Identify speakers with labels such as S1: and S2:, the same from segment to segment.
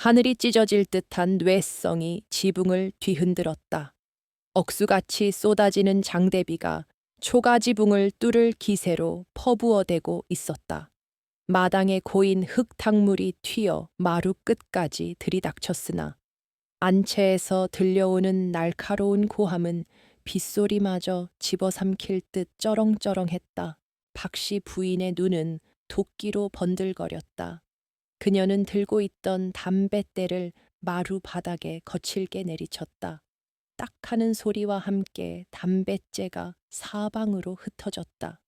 S1: 하늘이 찢어질 듯한 뇌성이 지붕을 뒤흔들었다. 억수같이 쏟아지는 장대비가 초가지붕을 뚫을 기세로 퍼부어대고 있었다. 마당에 고인 흙탕물이 튀어 마루 끝까지 들이닥쳤으나 안채에서 들려오는 날카로운 고함은 빗소리마저 집어삼킬 듯 쩌렁쩌렁했다. 박씨 부인의 눈은 도끼로 번들거렸다. 그녀는 들고 있던 담뱃대를 마루 바닥에 거칠게 내리쳤다. 딱 하는 소리와 함께 담뱃재가 사방으로 흩어졌다.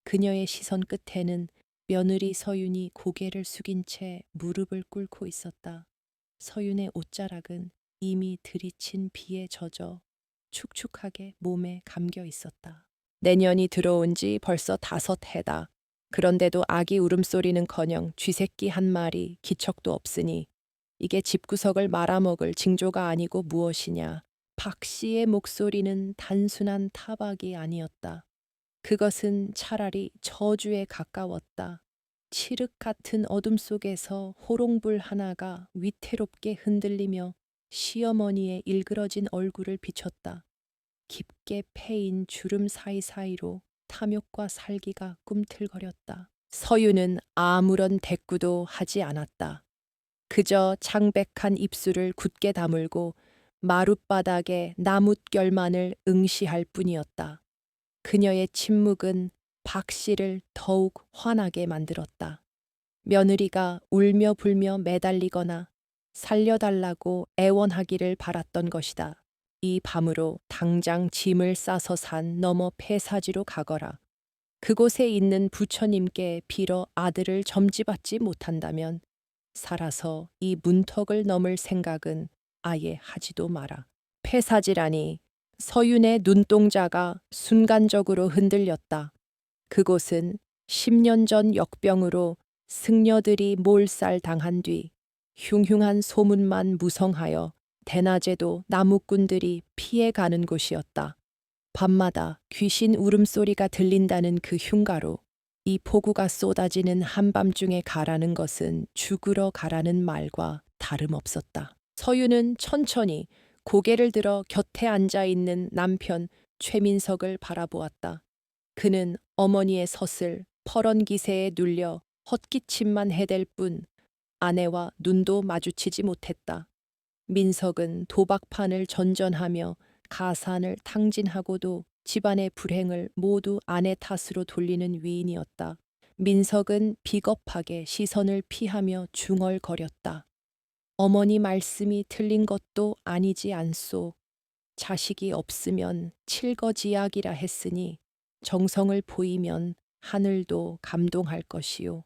S1: 그녀의 시선 끝에는 며느리 서윤이 고개를 숙인 채 무릎을 꿇고 있었다. 서윤의 옷자락은 이미 들이친 비에 젖어 축축하게 몸에 감겨 있었다. 내년이 들어온 지 벌써 5해다. 그런데도 아기 울음소리는커녕 쥐새끼 한 마리 기척도 없으니 이게 집구석을 말아먹을 징조가 아니고 무엇이냐. 박 씨의 목소리는 단순한 타박이 아니었다. 그것은 차라리 저주에 가까웠다. 칠흑 같은 어둠 속에서 호롱불 하나가 위태롭게 흔들리며 시어머니의 일그러진 얼굴을 비췄다. 깊게 패인 주름 사이사이로 탐욕과 살기가 꿈틀거렸다. 서유는 아무런 대꾸도 하지 않았다. 그저 창백한 입술을 굳게 다물고 마룻바닥의 나뭇결만을 응시할 뿐이었다. 그녀의 침묵은 박 씨를 더욱 화나게 만들었다. 며느리가 울며 불며 매달리거나 살려달라고 애원하기를 바랐던 것이다. 이 밤으로 당장 짐을 싸서 산 너머 폐사지로 가거라. 그곳에 있는 부처님께 빌어 아들을 점지받지 못한다면 살아서 이 문턱을 넘을 생각은 아예 하지도 마라. 폐사지라니. 서윤의 눈동자가 순간적으로 흔들렸다. 그곳은 10년 전 역병으로 승려들이 몰살당한 뒤 흉흉한 소문만 무성하여 대낮에도 나무꾼들이 피해가는 곳이었다. 밤마다 귀신 울음소리가 들린다는 그 흉가로 이 폭우가 쏟아지는 한밤중에 가라는 것은 죽으러 가라는 말과 다름없었다. 서유는 천천히 고개를 들어 곁에 앉아 있는 남편 최민석을 바라보았다. 그는 어머니의 섯을 퍼런 기세에 눌려 헛기침만 해댈 뿐 아내와 눈도 마주치지 못했다. 민석은 도박판을 전전하며 가산을 탕진하고도 집안의 불행을 모두 아내 탓으로 돌리는 위인이었다. 민석은 비겁하게 시선을 피하며 중얼거렸다. 어머니 말씀이 틀린 것도 아니지 않소. 자식이 없으면 칠거지약이라 했으니 정성을 보이면 하늘도 감동할 것이요.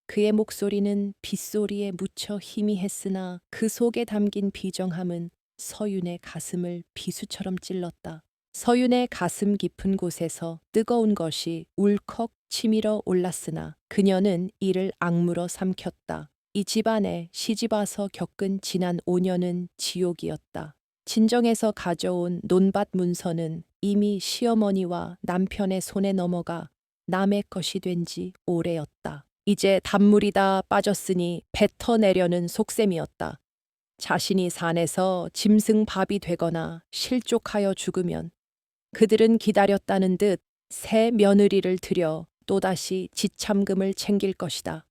S1: 그의 목소리는 빗소리에 묻혀 희미했으나 그 속에 담긴 비정함은 서윤의 가슴을 비수처럼 찔렀다. 서윤의 가슴 깊은 곳에서 뜨거운 것이 울컥 치밀어 올랐으나 그녀는 이를 악물어 삼켰다. 이 집안에 시집와서 겪은 지난 5년은 지옥이었다. 친정에서 가져온 논밭 문서는 이미 시어머니와 남편의 손에 넘어가 남의 것이 된 지 오래였다. 이제 단물이 다 빠졌으니 뱉어내려는 속셈이었다. 자신이 산에서 짐승밥이 되거나 실족하여 죽으면 그들은 기다렸다는 듯 새 며느리를 들여 또다시 지참금을 챙길 것이다.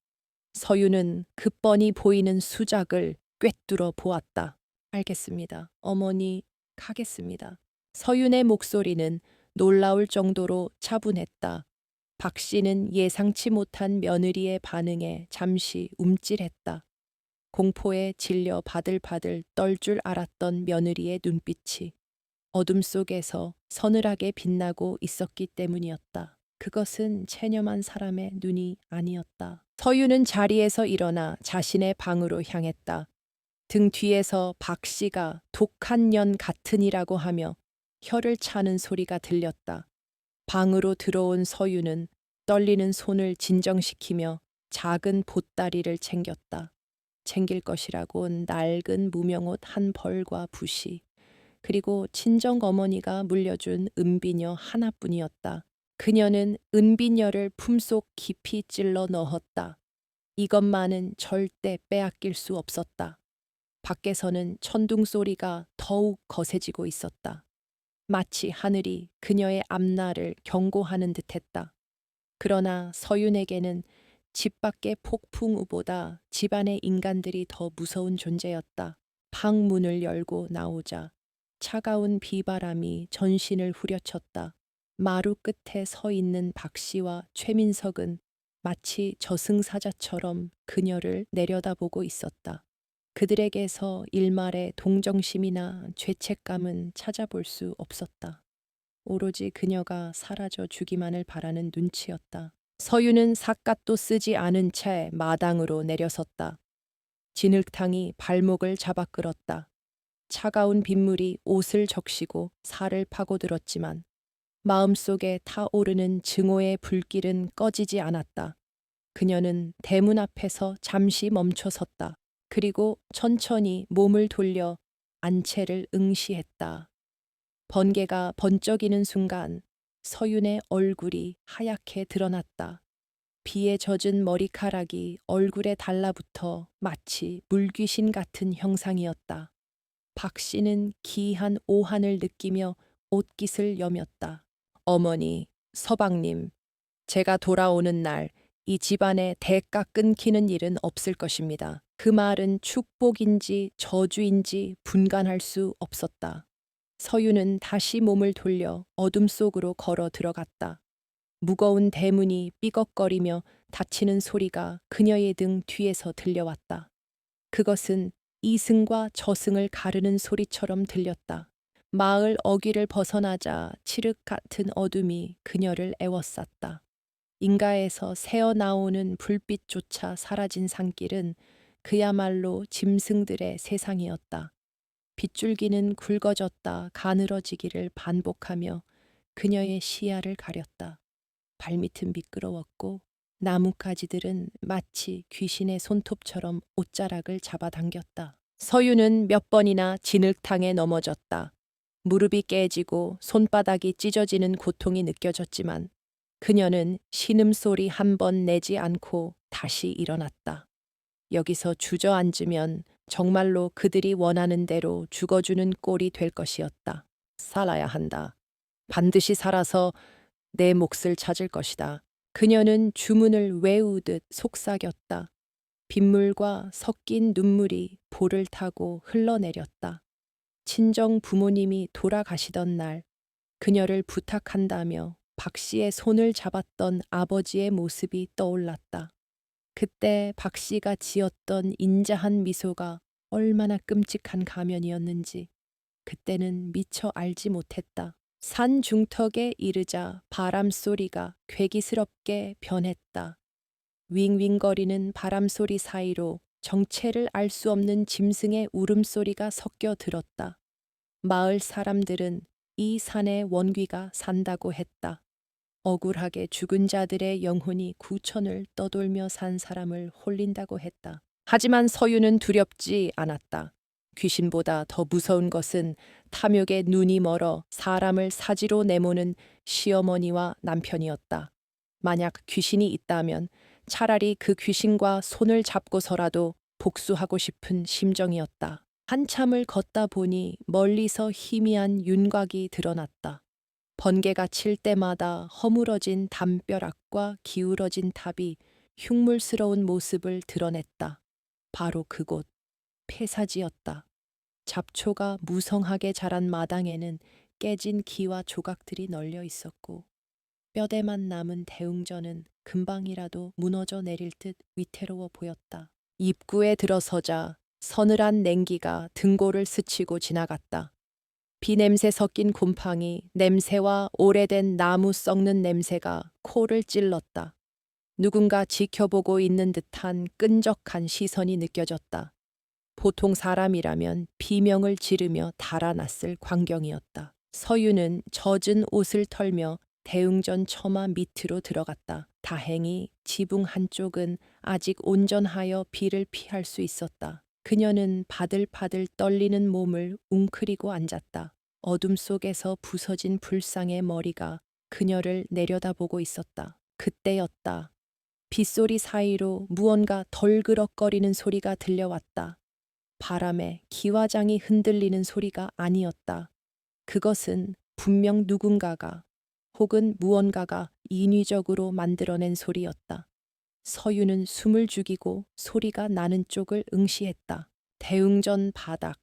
S1: 서유는 그 뻔히 보이는 수작을 꿰뚫어 보았다. 알겠습니다. 어머니, 가겠습니다. 서윤의 목소리는 놀라울 정도로 차분했다. 박 씨는 예상치 못한 며느리의 반응에 잠시 움찔했다. 공포에 질려 바들바들 떨 줄 알았던 며느리의 눈빛이 어둠 속에서 서늘하게 빛나고 있었기 때문이었다. 그것은 체념한 사람의 눈이 아니었다. 서유는 자리에서 일어나 자신의 방으로 향했다. 등 뒤에서 박 씨가 독한 년 같으니라고 하며 혀를 차는 소리가 들렸다. 방으로 들어온 서유는 떨리는 손을 진정시키며 작은 보따리를 챙겼다. 챙길 것이라곤 낡은 무명옷 한 벌과 붓이 그리고 친정 어머니가 물려준 은비녀 하나뿐이었다. 그녀는 은비녀를 품속 깊이 찔러 넣었다. 이것만은 절대 빼앗길 수 없었다. 밖에서는 천둥 소리가 더욱 거세지고 있었다. 마치 하늘이 그녀의 앞날을 경고하는 듯했다. 그러나 서윤에게는 집 밖의 폭풍우보다 집안의 인간들이 더 무서운 존재였다. 방 문을 열고 나오자 차가운 비바람이 전신을 후려쳤다. 마루 끝에 서 있는 박 씨와 최민석은 마치 저승사자처럼 그녀를 내려다보고 있었다. 그들에게서 일말의 동정심이나 죄책감은 찾아볼 수 없었다. 오로지 그녀가 사라져 주기만을 바라는 눈치였다. 서유는 삿갓도 쓰지 않은 채 마당으로 내려섰다. 진흙탕이 발목을 잡아 끌었다. 차가운 빗물이 옷을 적시고 살을 파고들었지만 마음속에 타오르는 증오의 불길은 꺼지지 않았다. 그녀는 대문 앞에서 잠시 멈춰섰다. 그리고 천천히 몸을 돌려 안채를 응시했다. 번개가 번쩍이는 순간 서윤의 얼굴이 하얗게 드러났다. 비에 젖은 머리카락이 얼굴에 달라붙어 마치 물귀신 같은 형상이었다. 박 씨는 기이한 오한을 느끼며 옷깃을 여몄다. 어머니, 서방님, 제가 돌아오는 날 이 집안에 대가 끊기는 일은 없을 것입니다. 그 말은 축복인지 저주인지 분간할 수 없었다. 서유는 다시 몸을 돌려 어둠 속으로 걸어 들어갔다. 무거운 대문이 삐걱거리며 닫히는 소리가 그녀의 등 뒤에서 들려왔다. 그것은 이승과 저승을 가르는 소리처럼 들렸다. 마을 어귀를 벗어나자 칠흑 같은 어둠이 그녀를 에워쌌다. 인가에서 새어나오는 불빛조차 사라진 산길은 그야말로 짐승들의 세상이었다. 빗줄기는 굵어졌다 가늘어지기를 반복하며 그녀의 시야를 가렸다. 발밑은 미끄러웠고 나뭇가지들은 마치 귀신의 손톱처럼 옷자락을 잡아당겼다. 서유는 몇 번이나 진흙탕에 넘어졌다. 무릎이 깨지고 손바닥이 찢어지는 고통이 느껴졌지만 그녀는 신음소리 한 번 내지 않고 다시 일어났다. 여기서 주저앉으면 정말로 그들이 원하는 대로 죽어주는 꼴이 될 것이었다. 살아야 한다. 반드시 살아서 내 몫을 찾을 것이다. 그녀는 주문을 외우듯 속삭였다. 빗물과 섞인 눈물이 볼을 타고 흘러내렸다. 친정 부모님이 돌아가시던 날 그녀를 부탁한다며 박 씨의 손을 잡았던 아버지의 모습이 떠올랐다. 그때 박 씨가 지었던 인자한 미소가 얼마나 끔찍한 가면이었는지 그때는 미처 알지 못했다. 산 중턱에 이르자 바람 소리가 괴기스럽게 변했다. 윙윙거리는 바람 소리 사이로 정체를 알 수 없는 짐승의 울음소리가 섞여 들었다. 마을 사람들은 이 산에 원귀가 산다고 했다. 억울하게 죽은 자들의 영혼이 구천을 떠돌며 산 사람을 홀린다고 했다. 하지만 서유는 두렵지 않았다. 귀신보다 더 무서운 것은 탐욕에 눈이 멀어 사람을 사지로 내모는 시어머니와 남편이었다. 만약 귀신이 있다면 차라리 그 귀신과 손을 잡고서라도 복수하고 싶은 심정이었다. 한참을 걷다 보니 멀리서 희미한 윤곽이 드러났다. 번개가 칠 때마다 허물어진 담벼락과 기울어진 탑이 흉물스러운 모습을 드러냈다. 바로 그곳, 폐사지였다. 잡초가 무성하게 자란 마당에는 깨진 기와 조각들이 널려 있었고 뼈대만 남은 대웅전은 금방이라도 무너져 내릴 듯 위태로워 보였다. 입구에 들어서자 서늘한 냉기가 등골을 스치고 지나갔다. 비냄새 섞인 곰팡이, 냄새와 오래된 나무 썩는 냄새가 코를 찔렀다. 누군가 지켜보고 있는 듯한 끈적한 시선이 느껴졌다. 보통 사람이라면 비명을 지르며 달아났을 광경이었다. 서유는 젖은 옷을 털며 대웅전 처마 밑으로 들어갔다. 다행히 지붕 한쪽은 아직 온전하여 비를 피할 수 있었다. 그녀는 바들바들 떨리는 몸을 웅크리고 앉았다. 어둠 속에서 부서진 불상의 머리가 그녀를 내려다보고 있었다. 그때였다. 빗소리 사이로 무언가 덜그럭거리는 소리가 들려왔다. 바람에 기와장이 흔들리는 소리가 아니었다. 그것은 분명 누군가가 혹은 무언가가 인위적으로 만들어낸 소리였다. 서유는 숨을 죽이고 소리가 나는 쪽을 응시했다. 대웅전 바닥,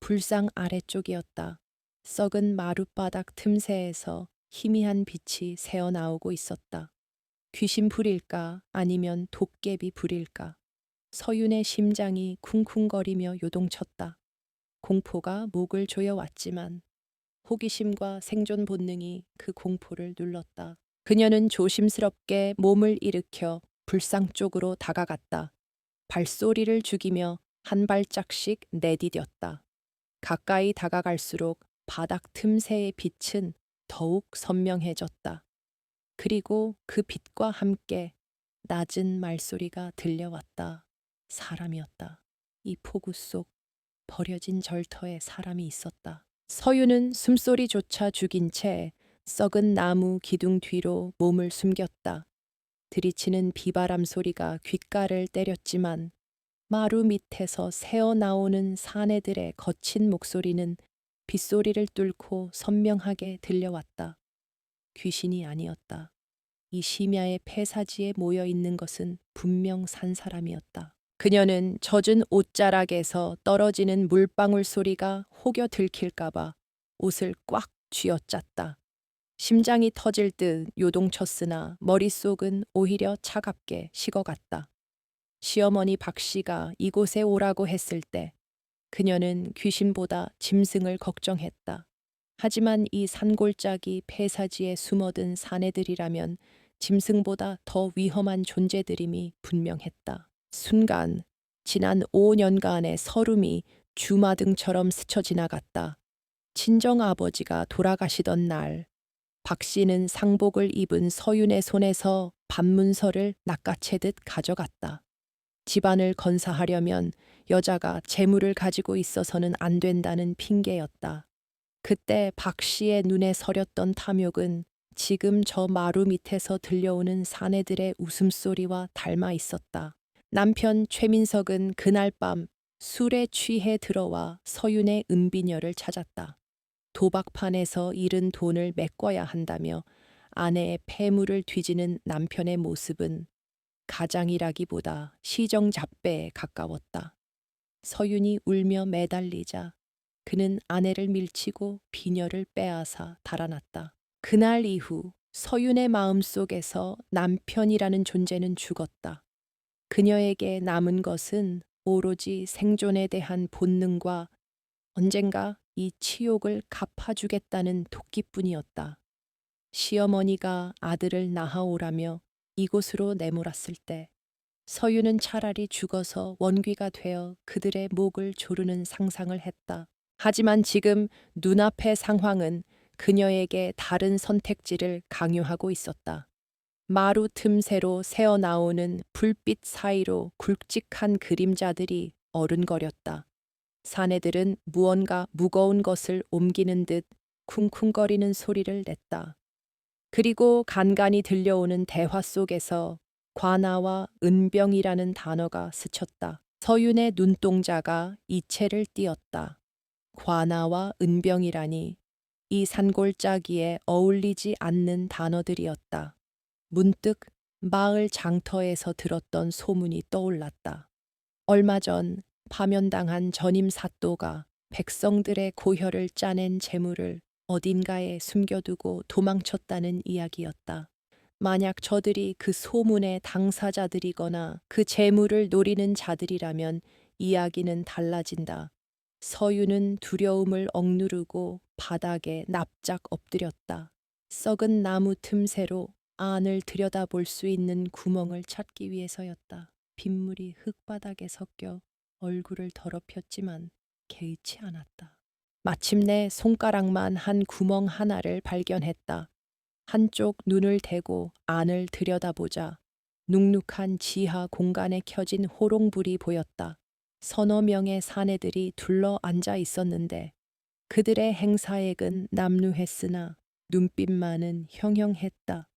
S1: 불상 아래쪽이었다. 썩은 마룻바닥 틈새에서 희미한 빛이 새어나오고 있었다. 귀신 불일까 아니면 도깨비 불일까. 서윤의 심장이 쿵쿵거리며 요동쳤다. 공포가 목을 조여왔지만 호기심과 생존 본능이 그 공포를 눌렀다. 그녀는 조심스럽게 몸을 일으켜 불상 쪽으로 다가갔다. 발소리를 죽이며 한 발짝씩 내디뎠다. 가까이 다가갈수록 바닥 틈새의 빛은 더욱 선명해졌다. 그리고 그 빛과 함께 낮은 말소리가 들려왔다. 사람이었다. 이 폭우 속 버려진 절터에 사람이 있었다. 서유는 숨소리조차 죽인 채 썩은 나무 기둥 뒤로 몸을 숨겼다. 들이치는 비바람 소리가 귓가를 때렸지만 마루 밑에서 새어나오는 사내들의 거친 목소리는 빗소리를 뚫고 선명하게 들려왔다. 귀신이 아니었다. 이 심야의 폐사지에 모여 있는 것은 분명 산 사람이었다. 그녀는 젖은 옷자락에서 떨어지는 물방울 소리가 혹여 들킬까봐 옷을 꽉 쥐어짰다. 심장이 터질 듯 요동쳤으나 머릿속은 오히려 차갑게 식어갔다. 시어머니 박 씨가 이곳에 오라고 했을 때 그녀는 귀신보다 짐승을 걱정했다. 하지만 이 산골짜기 폐사지에 숨어든 사내들이라면 짐승보다 더 위험한 존재들임이 분명했다. 순간 지난 5년간의 서름이 주마등처럼 스쳐 지나갔다. 친정아버지가 돌아가시던 날 박 씨는 상복을 입은 서윤의 손에서 반문서를 낚아채듯 가져갔다. 집안을 건사하려면 여자가 재물을 가지고 있어서는 안 된다는 핑계였다. 그때 박 씨의 눈에 서렸던 탐욕은 지금 저 마루 밑에서 들려오는 사내들의 웃음소리와 닮아 있었다. 남편 최민석은 그날 밤 술에 취해 들어와 서윤의 은비녀를 찾았다. 도박판에서 잃은 돈을 메꿔야 한다며 아내의 폐물을 뒤지는 남편의 모습은 가장이라기보다 시정잡배에 가까웠다. 서윤이 울며 매달리자 그는 아내를 밀치고 비녀를 빼앗아 달아났다. 그날 이후 서윤의 마음속에서 남편이라는 존재는 죽었다. 그녀에게 남은 것은 오로지 생존에 대한 본능과 언젠가 이 치욕을 갚아주겠다는 도끼뿐이었다. 시어머니가 아들을 낳아오라며 이곳으로 내몰았을 때 서유는 차라리 죽어서 원귀가 되어 그들의 목을 조르는 상상을 했다. 하지만 지금 눈앞의 상황은 그녀에게 다른 선택지를 강요하고 있었다. 마루 틈새로 새어나오는 불빛 사이로 굵직한 그림자들이 어른거렸다. 사내들은 무언가 무거운 것을 옮기는 듯 쿵쿵거리는 소리를 냈다. 그리고 간간이 들려오는 대화 속에서 관아와 은병이라는 단어가 스쳤다. 서윤의 눈동자가 이체를 띄었다. 관아와 은병이라니 이 산골짜기에 어울리지 않는 단어들이었다. 문득 마을 장터에서 들었던 소문이 떠올랐다. 얼마 전 파면당한 전임 사또가 백성들의 고혈을 짜낸 재물을 어딘가에 숨겨두고 도망쳤다는 이야기였다. 만약 저들이 그 소문의 당사자들이거나 그 재물을 노리는 자들이라면 이야기는 달라진다. 서유는 두려움을 억누르고 바닥에 납작 엎드렸다. 썩은 나무 틈새로 안을 들여다볼 수 있는 구멍을 찾기 위해서였다. 빗물이 흙바닥에 섞여 얼굴을 더럽혔지만 개의치 않았다. 마침내 손가락만 한 구멍 하나를 발견했다. 한쪽 눈을 대고 안을 들여다보자 눅눅한 지하 공간에 켜진 호롱불이 보였다. 서너 명의 사내들이 둘러 앉아 있었는데 그들의 행사액은 남루했으나 눈빛만은 형형했다.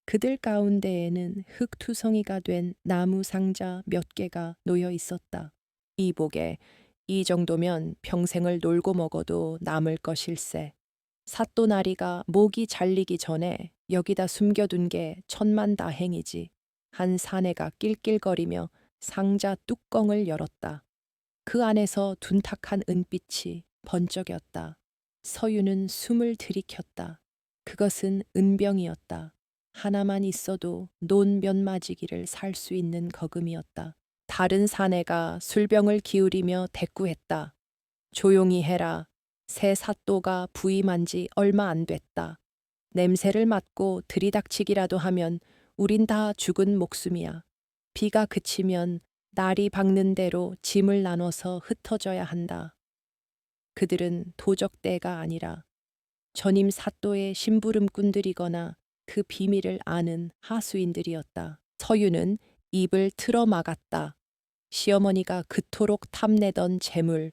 S1: 그들 가운데에는 흙투성이가 된 나무 상자 몇 개가 놓여 있었다. 이복에 이 정도면 평생을 놀고 먹어도 남을 것일세. 사또나리가 목이 잘리기 전에 여기다 숨겨둔 게 천만다행이지. 한 사내가 낄낄거리며 상자 뚜껑을 열었다. 그 안에서 둔탁한 은빛이 번쩍였다. 서유는 숨을 들이켰다. 그것은 은병이었다. 하나만 있어도 논 몇 마지기를 살 수 있는 거금이었다. 다른 사내가 술병을 기울이며 대꾸했다. 조용히 해라. 새 사또가 부임한 지 얼마 안 됐다. 냄새를 맡고 들이닥치기라도 하면 우린 다 죽은 목숨이야. 비가 그치면 날이 박는 대로 짐을 나눠서 흩어져야 한다. 그들은 도적대가 아니라 전임 사또의 심부름꾼들이거나 그 비밀을 아는 하수인들이었다. 서유는 입을 틀어 막았다. 시어머니가 그토록 탐내던 재물,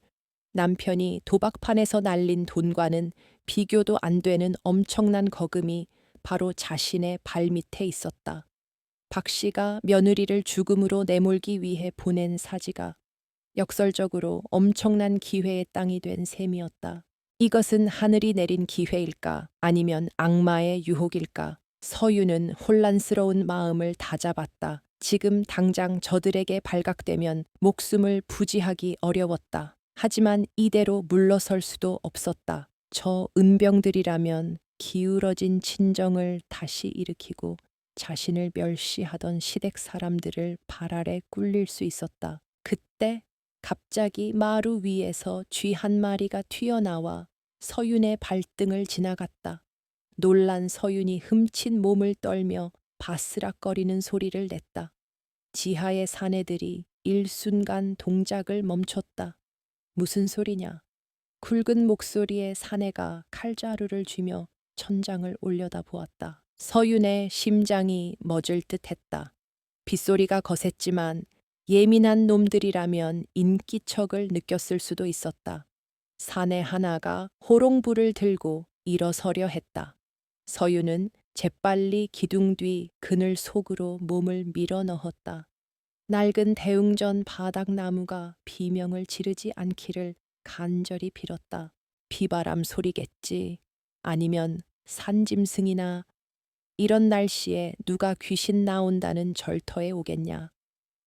S1: 남편이 도박판에서 날린 돈과는 비교도 안 되는 엄청난 거금이 바로 자신의 발밑에 있었다. 박 씨가 며느리를 죽음으로 내몰기 위해 보낸 사지가 역설적으로 엄청난 기회의 땅이 된 셈이었다. 이것은 하늘이 내린 기회일까 아니면 악마의 유혹일까? 서유는 혼란스러운 마음을 다잡았다. 지금 당장 저들에게 발각되면 목숨을 부지하기 어려웠다. 하지만 이대로 물러설 수도 없었다. 저 은병들이라면 기울어진 친정을 다시 일으키고 자신을 멸시하던 시댁 사람들을 발 아래 꿀릴 수 있었다. 그때 갑자기 마루 위에서 쥐 한 마리가 튀어나와 서윤의 발등을 지나갔다. 놀란 서윤이 흠칫 몸을 떨며 바스락거리는 소리를 냈다. 지하의 사내들이 일순간 동작을 멈췄다. 무슨 소리냐? 굵은 목소리의 사내가 칼자루를 쥐며 천장을 올려다 보았다. 서윤의 심장이 멎을 듯했다. 빗소리가 거셌지만 예민한 놈들이라면 인기척을 느꼈을 수도 있었다. 사내 하나가 호롱불을 들고 일어서려 했다. 서윤은 재빨리 기둥 뒤 그늘 속으로 몸을 밀어 넣었다. 낡은 대웅전 바닥나무가 비명을 지르지 않기를 간절히 빌었다. 비바람 소리겠지. 아니면 산짐승이나 이런 날씨에 누가 귀신 나온다는 절터에 오겠냐.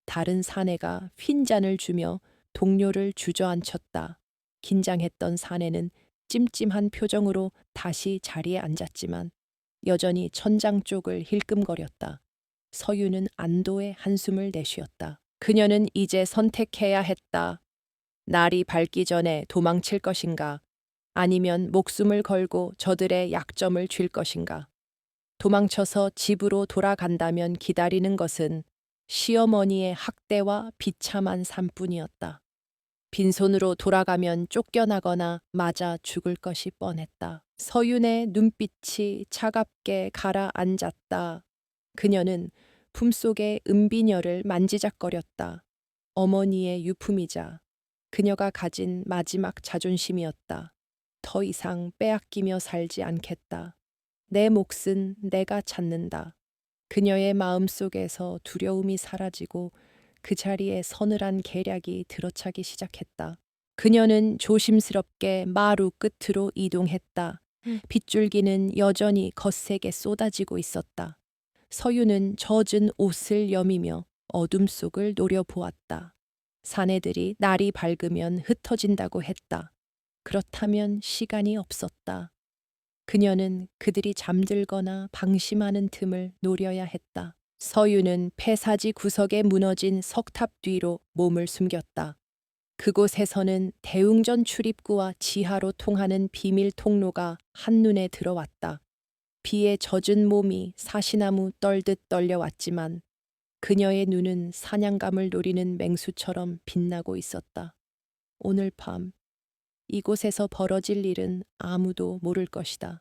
S1: 다른 사내가 흰잔을 주며 동료를 주저앉혔다. 긴장했던 사내는 찜찜한 표정으로 다시 자리에 앉았지만 여전히 천장 쪽을 힐끔거렸다. 서유는 안도의 한숨을 내쉬었다. 그녀는 이제 선택해야 했다. 날이 밝기 전에 도망칠 것인가, 아니면 목숨을 걸고 저들의 약점을 쥘 것인가. 도망쳐서 집으로 돌아간다면 기다리는 것은 시어머니의 학대와 비참한 삶뿐이었다. 빈손으로 돌아가면 쫓겨나거나 맞아 죽을 것이 뻔했다. 서윤의 눈빛이 차갑게 가라앉았다. 그녀는 품속의 은비녀를 만지작거렸다. 어머니의 유품이자 그녀가 가진 마지막 자존심이었다. 더 이상 빼앗기며 살지 않겠다. 내 몫은 내가 찾는다. 그녀의 마음속에서 두려움이 사라지고 그 자리에 서늘한 계략이 들어차기 시작했다. 그녀는 조심스럽게 마루 끝으로 이동했다. 빗줄기는 여전히 거세게 쏟아지고 있었다. 서유는 젖은 옷을 여미며 어둠 속을 노려보았다. 사내들이 날이 밝으면 흩어진다고 했다. 그렇다면 시간이 없었다. 그녀는 그들이 잠들거나 방심하는 틈을 노려야 했다. 서유는 폐사지 구석에 무너진 석탑 뒤로 몸을 숨겼다. 그곳에서는 대웅전 출입구와 지하로 통하는 비밀 통로가 한눈에 들어왔다. 비에 젖은 몸이 사시나무 떨듯 떨려왔지만 그녀의 눈은 사냥감을 노리는 맹수처럼 빛나고 있었다. 오늘 밤 이곳에서 벌어질 일은 아무도 모를 것이다.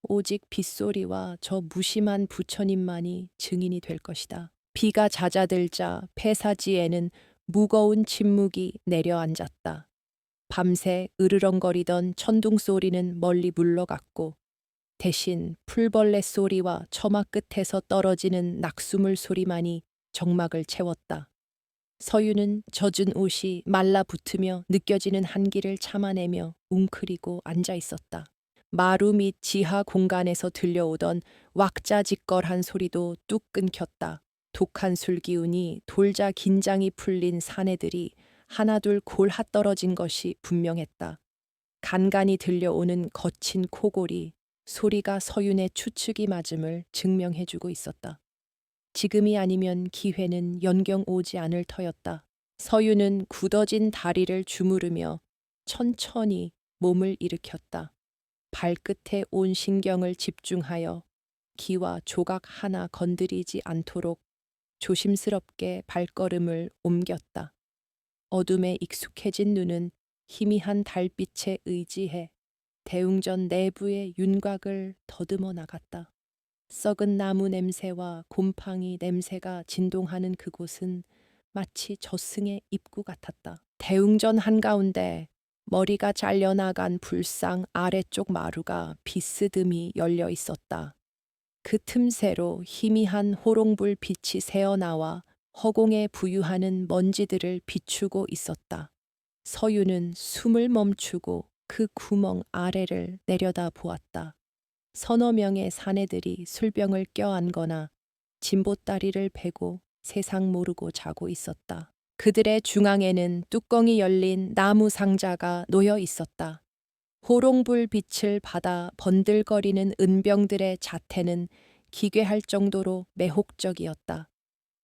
S1: 오직 빗소리와 저 무심한 부처님만이 증인이 될 것이다. 비가 잦아들자 폐사지에는 무거운 침묵이 내려앉았다. 밤새 으르렁거리던 천둥 소리는 멀리 물러갔고 대신 풀벌레 소리와 처마 끝에서 떨어지는 낙수물 소리만이 정막을 채웠다. 서유는 젖은 옷이 말라붙으며 느껴지는 한기를 참아내며 웅크리고 앉아 있었다. 마루 밑 지하 공간에서 들려오던 왁자지껄한 소리도 뚝 끊겼다. 독한 술 기운이 돌자 긴장이 풀린 사내들이 하나둘 골아 떨어진 것이 분명했다. 간간이 들려오는 거친 코골이 소리가 서윤의 추측이 맞음을 증명해주고 있었다. 지금이 아니면 기회는 연경 오지 않을 터였다. 서윤은 굳어진 다리를 주무르며 천천히 몸을 일으켰다. 발끝에 온 신경을 집중하여 기와 조각 하나 건드리지 않도록 조심스럽게 발걸음을 옮겼다. 어둠에 익숙해진 눈은 희미한 달빛에 의지해 대웅전 내부의 윤곽을 더듬어 나갔다. 썩은 나무 냄새와 곰팡이 냄새가 진동하는 그곳은 마치 저승의 입구 같았다. 대웅전 한가운데 머리가 잘려나간 불상 아래쪽 마루가 비스듬히 열려 있었다. 그 틈새로 희미한 호롱불 빛이 새어나와 허공에 부유하는 먼지들을 비추고 있었다. 서유는 숨을 멈추고 그 구멍 아래를 내려다 보았다. 서너 명의 사내들이 술병을 껴안거나 진보다리를 베고 세상 모르고 자고 있었다. 그들의 중앙에는 뚜껑이 열린 나무 상자가 놓여 있었다. 호롱불 빛을 받아 번들거리는 은병들의 자태는 기괴할 정도로 매혹적이었다.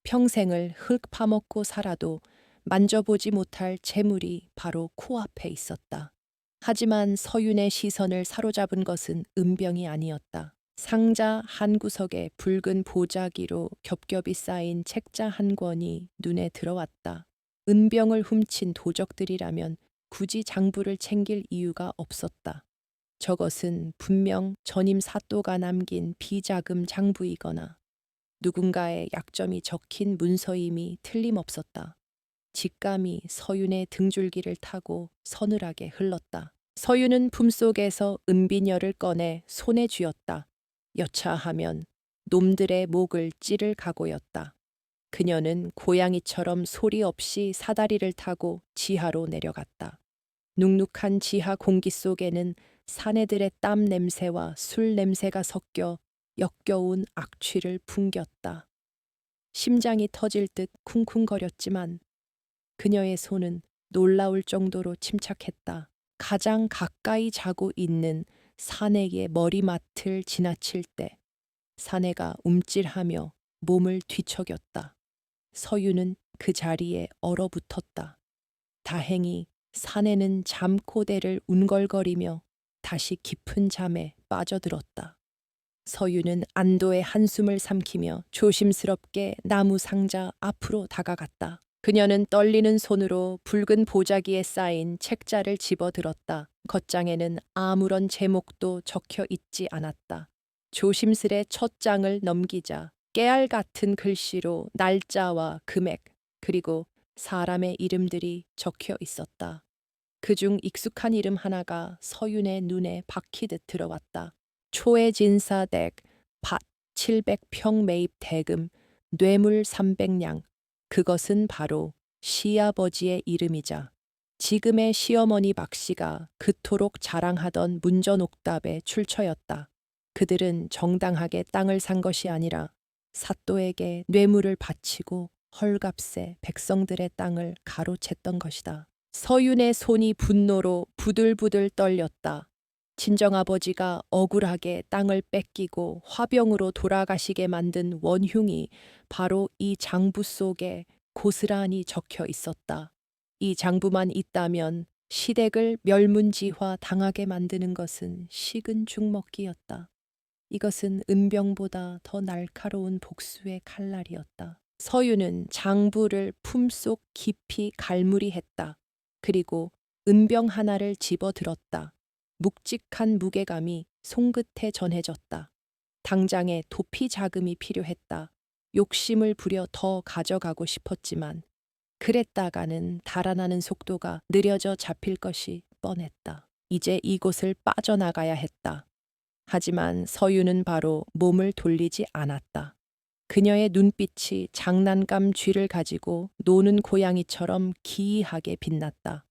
S1: 평생을 흙 파먹고 살아도 만져보지 못할 재물이 바로 코앞에 있었다. 하지만 서윤의 시선을 사로잡은 것은 은병이 아니었다. 상자 한 구석에 붉은 보자기로 겹겹이 쌓인 책자 한 권이 눈에 들어왔다. 은병을 훔친 도적들이라면 굳이 장부를 챙길 이유가 없었다. 저것은 분명 전임 사또가 남긴 비자금 장부이거나 누군가의 약점이 적힌 문서임이 틀림없었다. 직감이 서윤의 등줄기를 타고 서늘하게 흘렀다. 서윤은 품속에서 은비녀를 꺼내 손에 쥐었다. 여차하면 놈들의 목을 찌를 각오였다. 그녀는 고양이처럼 소리 없이 사다리를 타고 지하로 내려갔다. 눅눅한 지하 공기 속에는 사내들의 땀 냄새와 술 냄새가 섞여 역겨운 악취를 풍겼다. 심장이 터질 듯 쿵쿵거렸지만 그녀의 손은 놀라울 정도로 침착했다. 가장 가까이 자고 있는 사내의 머리맡을 지나칠 때 사내가 움찔하며 몸을 뒤척였다. 서유는 그 자리에 얼어붙었다. 다행히 사내는 잠코대를 운걸거리며 다시 깊은 잠에 빠져들었다. 서유는 안도의 한숨을 삼키며 조심스럽게 나무 상자 앞으로 다가갔다. 그녀는 떨리는 손으로 붉은 보자기에 쌓인 책자를 집어들었다. 겉장에는 아무런 제목도 적혀 있지 않았다. 조심스레 첫 장을 넘기자 깨알 같은 글씨로 날짜와 금액 그리고 사람의 이름들이 적혀 있었다. 그중 익숙한 이름 하나가 서윤의 눈에 박히듯 들어왔다. 초해진사댁, 밭 700평 매입 대금, 뇌물 300냥. 그것은 바로 시아버지의 이름이자 지금의 시어머니 박씨가 그토록 자랑하던 문전옥답의 출처였다. 그들은 정당하게 땅을 산 것이 아니라 사또에게 뇌물을 바치고 헐값에 백성들의 땅을 가로챘던 것이다. 서윤의 손이 분노로 부들부들 떨렸다. 친정아버지가 억울하게 땅을 뺏기고 화병으로 돌아가시게 만든 원흉이 바로 이 장부 속에 고스란히 적혀 있었다. 이 장부만 있다면 시댁을 멸문지화 당하게 만드는 것은 식은 죽 먹기였다. 이것은 은병보다 더 날카로운 복수의 칼날이었다. 서윤은 장부를 품속 깊이 갈무리했다. 그리고 은병 하나를 집어들었다. 묵직한 무게감이 손끝에 전해졌다. 당장에 도피 자금이 필요했다. 욕심을 부려 더 가져가고 싶었지만 그랬다가는 달아나는 속도가 느려져 잡힐 것이 뻔했다. 이제 이곳을 빠져나가야 했다. 하지만 서유는 바로 몸을 돌리지 않았다. 그녀의 눈빛이 장난감 쥐를 가지고 노는 고양이처럼 기이하게 빛났다.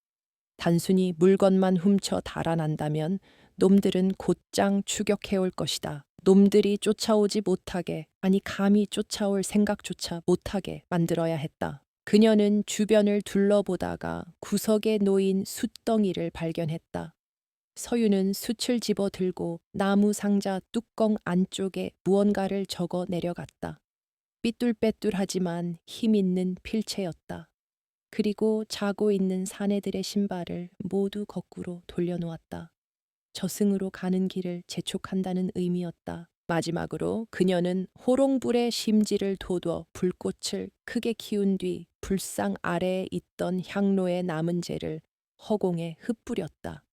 S1: 단순히 물건만 훔쳐 달아난다면 놈들은 곧장 추격해올 것이다. 놈들이 쫓아오지 못하게, 아니 감히 쫓아올 생각조차 못하게 만들어야 했다. 그녀는 주변을 둘러보다가 구석에 놓인 숯덩이를 발견했다. 서유는 숯을 집어 들고 나무 상자 뚜껑 안쪽에 무언가를 적어 내려갔다. 삐뚤빼뚤하지만 힘 있는 필체였다. 그리고 자고 있는 사내들의 신발을 모두 거꾸로 돌려놓았다. 저승으로 가는 길을 재촉한다는 의미였다. 마지막으로 그녀는 호롱불에 심지를 돋워 불꽃을 크게 키운 뒤 불상 아래에 있던 향로의 남은 재를 허공에 흩뿌렸다.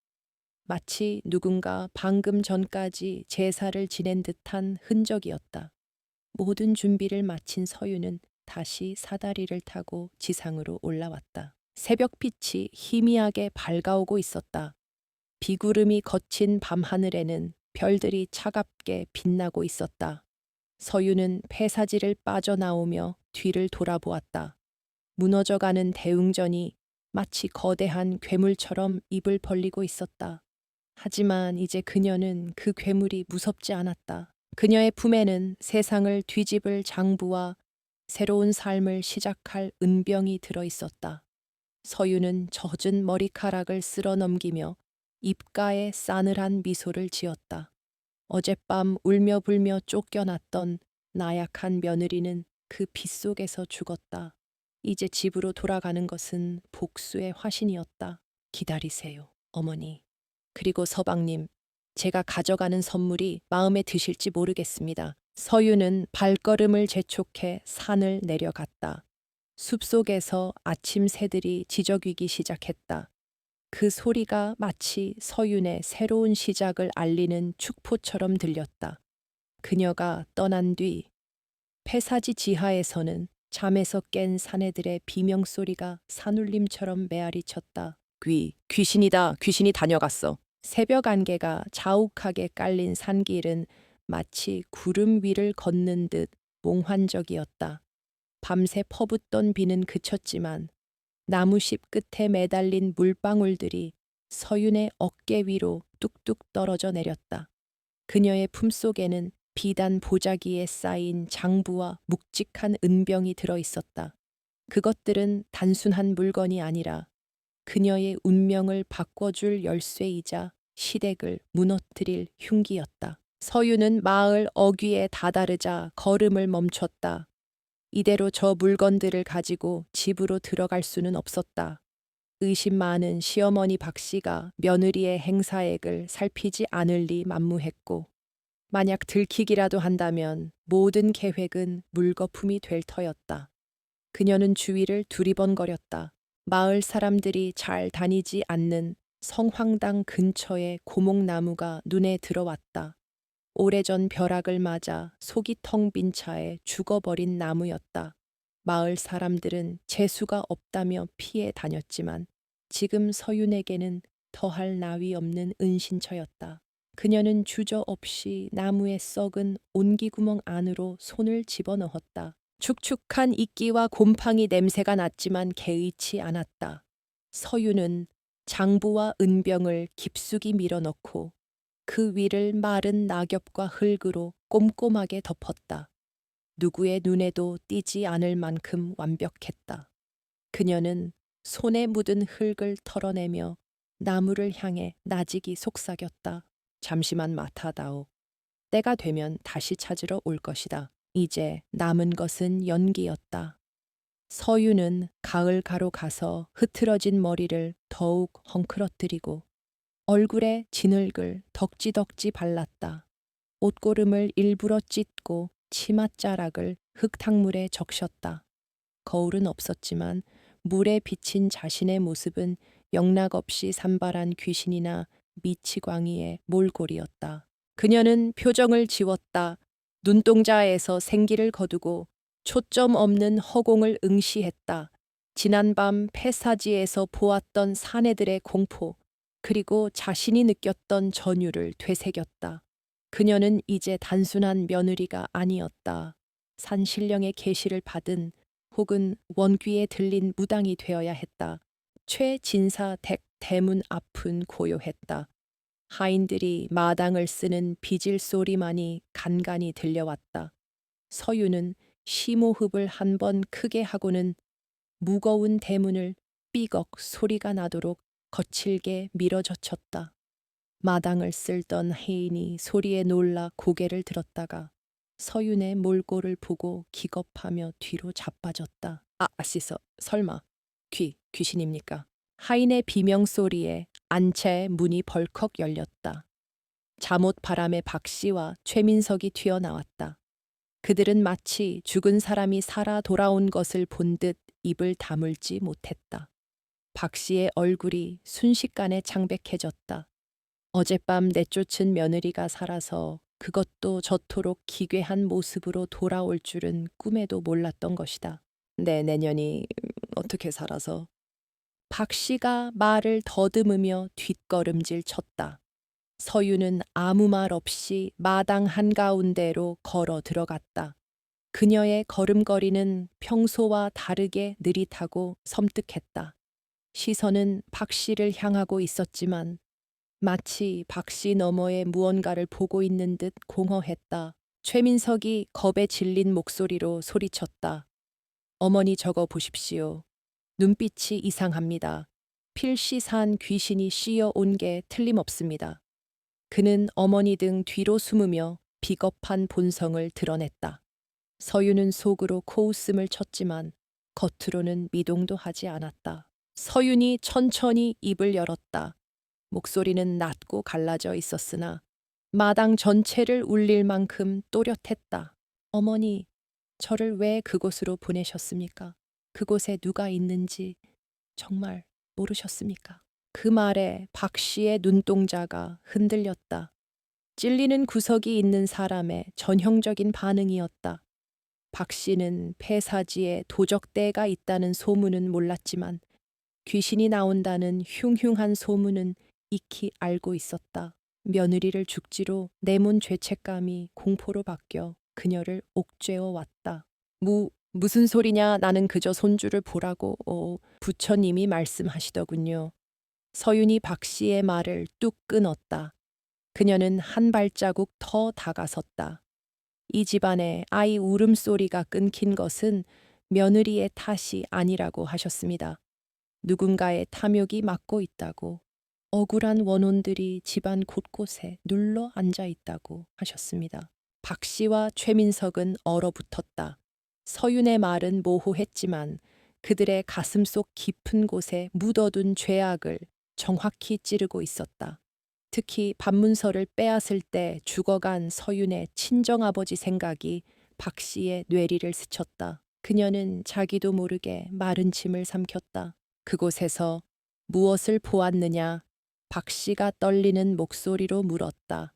S1: 마치 누군가 방금 전까지 제사를 지낸 듯한 흔적이었다. 모든 준비를 마친 서유는 다시 사다리를 타고 지상으로 올라왔다. 새벽빛이 희미하게 밝아오고 있었다. 비구름이 거친 밤하늘에는 별들이 차갑게 빛나고 있었다. 서유는 폐사지를 빠져나오며 뒤를 돌아보았다. 무너져가는 대웅전이 마치 거대한 괴물처럼 입을 벌리고 있었다. 하지만 이제 그녀는 그 괴물이 무섭지 않았다. 그녀의 품에는 세상을 뒤집을 장부와 새로운 삶을 시작할 은병이 들어 있었다. 서유는 젖은 머리카락을 쓸어 넘기며 입가에 싸늘한 미소를 지었다. 어젯밤 울며 불며 쫓겨났던 나약한 며느리는 그 빗속에서 죽었다. 이제 집으로 돌아가는 것은 복수의 화신이었다. 기다리세요, 어머니. 그리고 서방님, 제가 가져가는 선물이 마음에 드실지 모르겠습니다. 서유는 발걸음을 재촉해 산을 내려갔다. 숲속에서 아침 새들이 지저귀기 시작했다. 그 소리가 마치 서윤의 새로운 시작을 알리는 축포처럼 들렸다. 그녀가 떠난 뒤 폐사지 지하에서는 잠에서 깬 사내들의 비명소리가 산울림처럼 메아리쳤다. 귀신이다. 귀신이 다녀갔어. 새벽 안개가 자욱하게 깔린 산길은 마치 구름 위를 걷는 듯 몽환적이었다. 밤새 퍼붓던 비는 그쳤지만 나무십 끝에 매달린 물방울들이 서윤의 어깨 위로 뚝뚝 떨어져 내렸다. 그녀의 품속에는 비단 보자기에 쌓인 장부와 묵직한 은병이 들어 있었다. 그것들은 단순한 물건이 아니라 그녀의 운명을 바꿔줄 열쇠이자 시댁을 무너뜨릴 흉기였다. 서유는 마을 어귀에 다다르자 걸음을 멈췄다. 이대로 저 물건들을 가지고 집으로 들어갈 수는 없었다. 의심 많은 시어머니 박씨가 며느리의 행사액을 살피지 않을 리 만무했고, 만약 들키기라도 한다면 모든 계획은 물거품이 될 터였다. 그녀는 주위를 두리번거렸다. 마을 사람들이 잘 다니지 않는 성황당 근처의 고목나무가 눈에 들어왔다. 오래전 벼락을 맞아 속이 텅 빈 차에 죽어버린 나무였다. 마을 사람들은 재수가 없다며 피해 다녔지만 지금 서윤에게는 더할 나위 없는 은신처였다. 그녀는 주저없이 나무의 썩은 온기구멍 안으로 손을 집어넣었다. 축축한 이끼와 곰팡이 냄새가 났지만 개의치 않았다. 서윤은 장부와 은병을 깊숙이 밀어넣고 그 위를 마른 낙엽과 흙으로 꼼꼼하게 덮었다. 누구의 눈에도 띄지 않을 만큼 완벽했다. 그녀는 손에 묻은 흙을 털어내며 나무를 향해 나직이 속삭였다. 잠시만 맡아다오. 때가 되면 다시 찾으러 올 것이다. 이제 남은 것은 연기였다. 서유는 가을가로 가서 흐트러진 머리를 더욱 헝클어뜨리고 얼굴에 진흙을 덕지덕지 발랐다. 옷고름을 일부러 찢고 치맛자락을 흙탕물에 적셨다. 거울은 없었지만 물에 비친 자신의 모습은 영락없이 산발한 귀신이나 미치광이의 몰골이었다. 그녀는 표정을 지웠다. 눈동자에서 생기를 거두고 초점 없는 허공을 응시했다. 지난밤 폐사지에서 보았던 사내들의 공포, 그리고 자신이 느꼈던 전율을 되새겼다. 그녀는 이제 단순한 며느리가 아니었다. 산신령의 계시를 받은 혹은 원귀에 들린 무당이 되어야 했다. 최진사 댁 대문 앞은 고요했다. 하인들이 마당을 쓰는 비질 소리만이 간간히 들려왔다. 서유는 심호흡을 한 번 크게 하고는 무거운 대문을 삐걱 소리가 나도록 거칠게 밀어젖혔다. 마당을 쓸던 해인이 소리에 놀라 고개를 들었다가 서윤의 몰골을 보고 기겁하며 뒤로 자빠졌다. 아시서 설마 귀신입니까? 하인의 비명소리에 안채의 문이 벌컥 열렸다. 잠옷 바람에 박씨와 최민석이 튀어나왔다. 그들은 마치 죽은 사람이 살아 돌아온 것을 본 듯 입을 다물지 못했다. 박씨의 얼굴이 순식간에 창백해졌다. 어젯밤 내쫓은 며느리가 살아서 그것도 저토록 기괴한 모습으로 돌아올 줄은 꿈에도 몰랐던 것이다. 내 내년이 어떻게 살아서? 박 씨가 말을 더듬으며 뒷걸음질 쳤다. 서유는 아무 말 없이 마당 한가운데로 걸어 들어갔다. 그녀의 걸음걸이는 평소와 다르게 느릿하고 섬뜩했다. 시선은 박 씨를 향하고 있었지만 마치 박 씨 너머에 무언가를 보고 있는 듯 공허했다. 최민석이 겁에 질린 목소리로 소리쳤다. 어머니 저거 보십시오. 눈빛이 이상합니다. 필시 산 귀신이 씌어 온 게 틀림없습니다. 그는 어머니 등 뒤로 숨으며 비겁한 본성을 드러냈다. 서유는 속으로 코웃음을 쳤지만 겉으로는 미동도 하지 않았다. 서윤이 천천히 입을 열었다. 목소리는 낮고 갈라져 있었으나 마당 전체를 울릴 만큼 또렷했다. 어머니, 저를 왜 그곳으로 보내셨습니까? 그곳에 누가 있는지 정말 모르셨습니까? 그 말에 박 씨의 눈동자가 흔들렸다. 찔리는 구석이 있는 사람의 전형적인 반응이었다. 박 씨는 폐사지에 도적대가 있다는 소문은 몰랐지만 귀신이 나온다는 흉흉한 소문은 익히 알고 있었다. 며느리를 죽지로 내몬 죄책감이 공포로 바뀌어 그녀를 옥죄어 왔다. 무슨 소리냐 나는 그저 손주를 보라고 부처님이 말씀하시더군요. 서윤이 박 씨의 말을 뚝 끊었다. 그녀는 한 발자국 더 다가섰다. 이 집안의 아이 울음소리가 끊긴 것은 며느리의 탓이 아니라고 하셨습니다. 누군가의 탐욕이 막고 있다고, 억울한 원혼들이 집안 곳곳에 눌러 앉아 있다고 하셨습니다. 박 씨와 최민석은 얼어붙었다. 서윤의 말은 모호했지만 그들의 가슴속 깊은 곳에 묻어둔 죄악을 정확히 찌르고 있었다. 특히 반문서를 빼앗을 때 죽어간 서윤의 친정아버지 생각이 박 씨의 뇌리를 스쳤다. 그녀는 자기도 모르게 마른 침을 삼켰다. 그곳에서 무엇을 보았느냐? 박 씨가 떨리는 목소리로 물었다.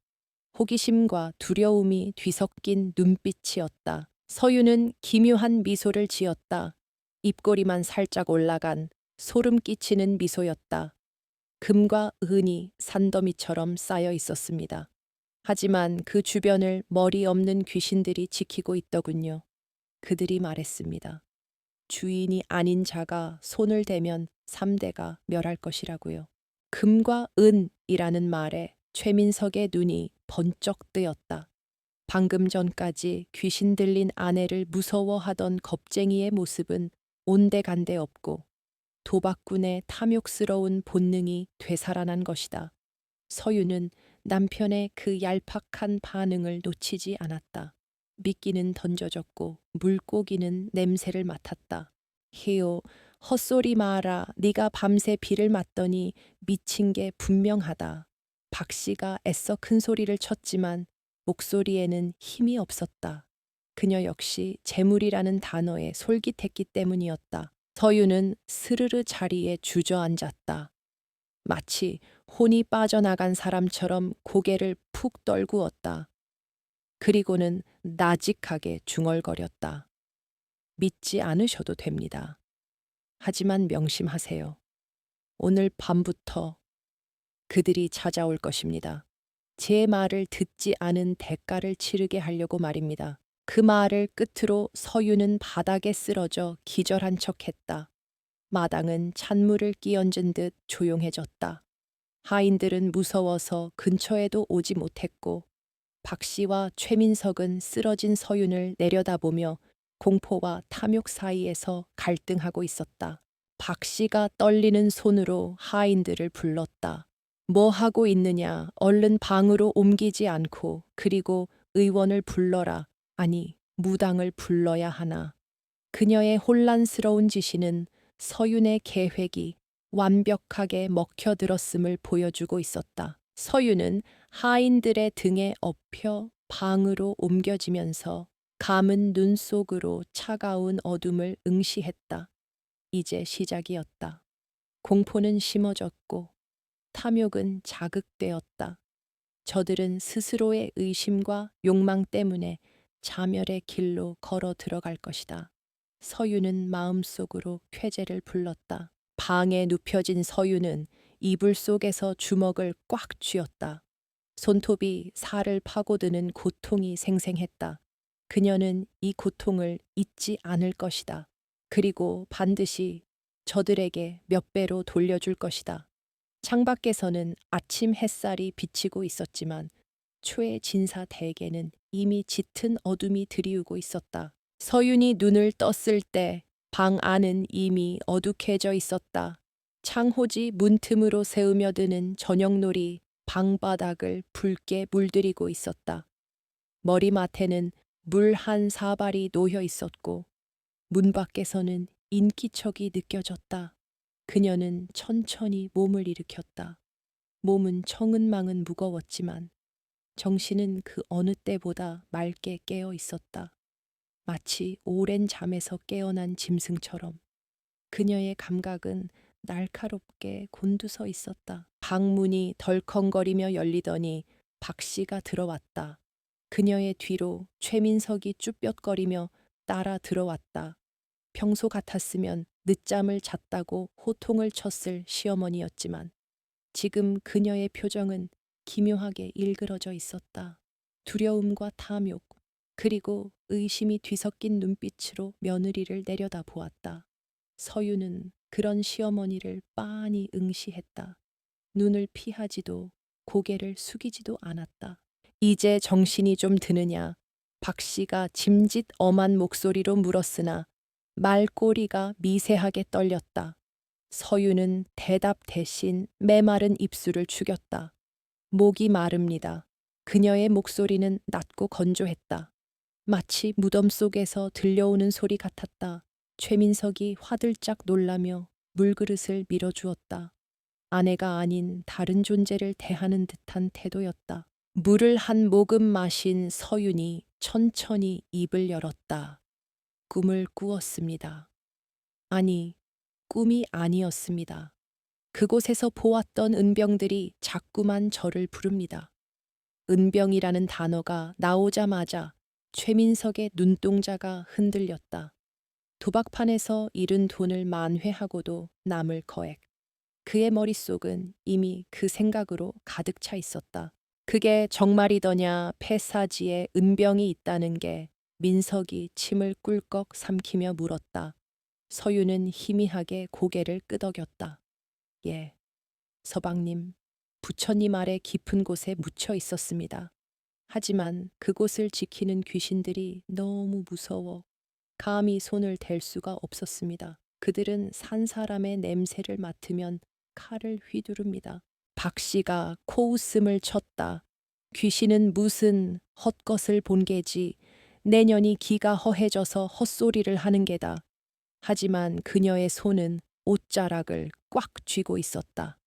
S1: 호기심과 두려움이 뒤섞인 눈빛이었다. 서유는 기묘한 미소를 지었다. 입꼬리만 살짝 올라간 소름 끼치는 미소였다. 금과 은이 산더미처럼 쌓여 있었습니다. 하지만 그 주변을 머리 없는 귀신들이 지키고 있더군요. 그들이 말했습니다. 주인이 아닌 자가 손을 대면 3대가 멸할 것이라고요. 금과 은이라는 말에 최민석의 눈이 번쩍 뜨였다. 방금 전까지 귀신 들린 아내를 무서워하던 겁쟁이의 모습은 온데간데 없고 도박꾼의 탐욕스러운 본능이 되살아난 것이다. 서유는 남편의 그 얄팍한 반응을 놓치지 않았다. 미끼는 던져졌고 물고기는 냄새를 맡았다. 해요, 헛소리 마라. 네가 밤새 비를 맞더니 미친 게 분명하다. 박 씨가 애써 큰 소리를 쳤지만 목소리에는 힘이 없었다. 그녀 역시 재물이라는 단어에 솔깃했기 때문이었다. 서유는 스르르 자리에 주저앉았다. 마치 혼이 빠져나간 사람처럼 고개를 푹 떨구었다. 그리고는 나직하게 중얼거렸다. 믿지 않으셔도 됩니다. 하지만 명심하세요. 오늘 밤부터 그들이 찾아올 것입니다. 제 말을 듣지 않은 대가를 치르게 하려고 말입니다. 그 말을 끝으로 서유는 바닥에 쓰러져 기절한 척했다. 마당은 찬물을 끼얹은 듯 조용해졌다. 하인들은 무서워서 근처에도 오지 못했고 박 씨와 최민석은 쓰러진 서윤을 내려다보며 공포와 탐욕 사이에서 갈등하고 있었다. 박 씨가 떨리는 손으로 하인들을 불렀다. 뭐 하고 있느냐? 얼른 방으로 옮기지 않고 그리고 의원을 불러라. 아니, 무당을 불러야 하나. 그녀의 혼란스러운 지시는 서윤의 계획이 완벽하게 먹혀들었음을 보여주고 있었다. 서윤은 하인들의 등에 엎여 방으로 옮겨지면서 감은 눈 속으로 차가운 어둠을 응시했다. 이제 시작이었다. 공포는 심어졌고 탐욕은 자극되었다. 저들은 스스로의 의심과 욕망 때문에 자멸의 길로 걸어 들어갈 것이다. 서유는 마음속으로 쾌재를 불렀다. 방에 눕혀진 서유는 이불 속에서 주먹을 꽉 쥐었다. 손톱이 살을 파고드는 고통이 생생했다. 그녀는 이 고통을 잊지 않을 것이다. 그리고 반드시 저들에게 몇 배로 돌려줄 것이다. 창밖에서는 아침 햇살이 비치고 있었지만 최진사 대게는 이미 짙은 어둠이 드리우고 있었다. 서윤이 눈을 떴을 때 방 안은 이미 어둑해져 있었다. 창호지 문틈으로 새으며드는 저녁놀이 방바닥을 붉게 물들이고 있었다. 머리맡에는 물 한 사발이 놓여 있었고 문 밖에서는 인기척이 느껴졌다. 그녀는 천천히 몸을 일으켰다. 몸은 청은망은 무거웠지만 정신은 그 어느 때보다 맑게 깨어 있었다. 마치 오랜 잠에서 깨어난 짐승처럼 그녀의 감각은 날카롭게 곤두서 있었다. 방문이 덜컹거리며 열리더니 박 씨가 들어왔다. 그녀의 뒤로 최민석이 쭈뼛거리며 따라 들어왔다. 평소 같았으면 늦잠을 잤다고 호통을 쳤을 시어머니였지만 지금 그녀의 표정은 기묘하게 일그러져 있었다. 두려움과 탐욕, 그리고 의심이 뒤섞인 눈빛으로 며느리를 내려다 보았다. 서유는 그런 시어머니를 빤히 응시했다. 눈을 피하지도 고개를 숙이지도 않았다. 이제 정신이 좀 드느냐? 박 씨가 짐짓 엄한 목소리로 물었으나 말꼬리가 미세하게 떨렸다. 서유는 대답 대신 메마른 입술을 죽였다. 목이 마릅니다. 그녀의 목소리는 낮고 건조했다. 마치 무덤 속에서 들려오는 소리 같았다. 최민석이 화들짝 놀라며 물그릇을 밀어주었다. 아내가 아닌 다른 존재를 대하는 듯한 태도였다. 물을 한 모금 마신 서윤이 천천히 입을 열었다. 꿈을 꾸었습니다. 아니, 꿈이 아니었습니다. 그곳에서 보았던 은병들이 자꾸만 저를 부릅니다. 은병이라는 단어가 나오자마자 최민석의 눈동자가 흔들렸다. 도박판에서 잃은 돈을 만회하고도 남을 거액. 그의 머릿속은 이미 그 생각으로 가득 차 있었다. 그게 정말이더냐? 폐사지에 은병이 있다는 게. 민석이 침을 꿀꺽 삼키며 물었다. 서유는 희미하게 고개를 끄덕였다. 예, 서방님, 부처님 아래 깊은 곳에 묻혀 있었습니다. 하지만 그곳을 지키는 귀신들이 너무 무서워 감히 손을 댈 수가 없었습니다. 그들은 산 사람의 냄새를 맡으면 칼을 휘두릅니다. 박 씨가 코웃음을 쳤다. 귀신은 무슨 헛것을 본 게지. 내년이 기가 허해져서 헛소리를 하는 게다. 하지만 그녀의 손은 옷자락을 꽉 쥐고 있었다.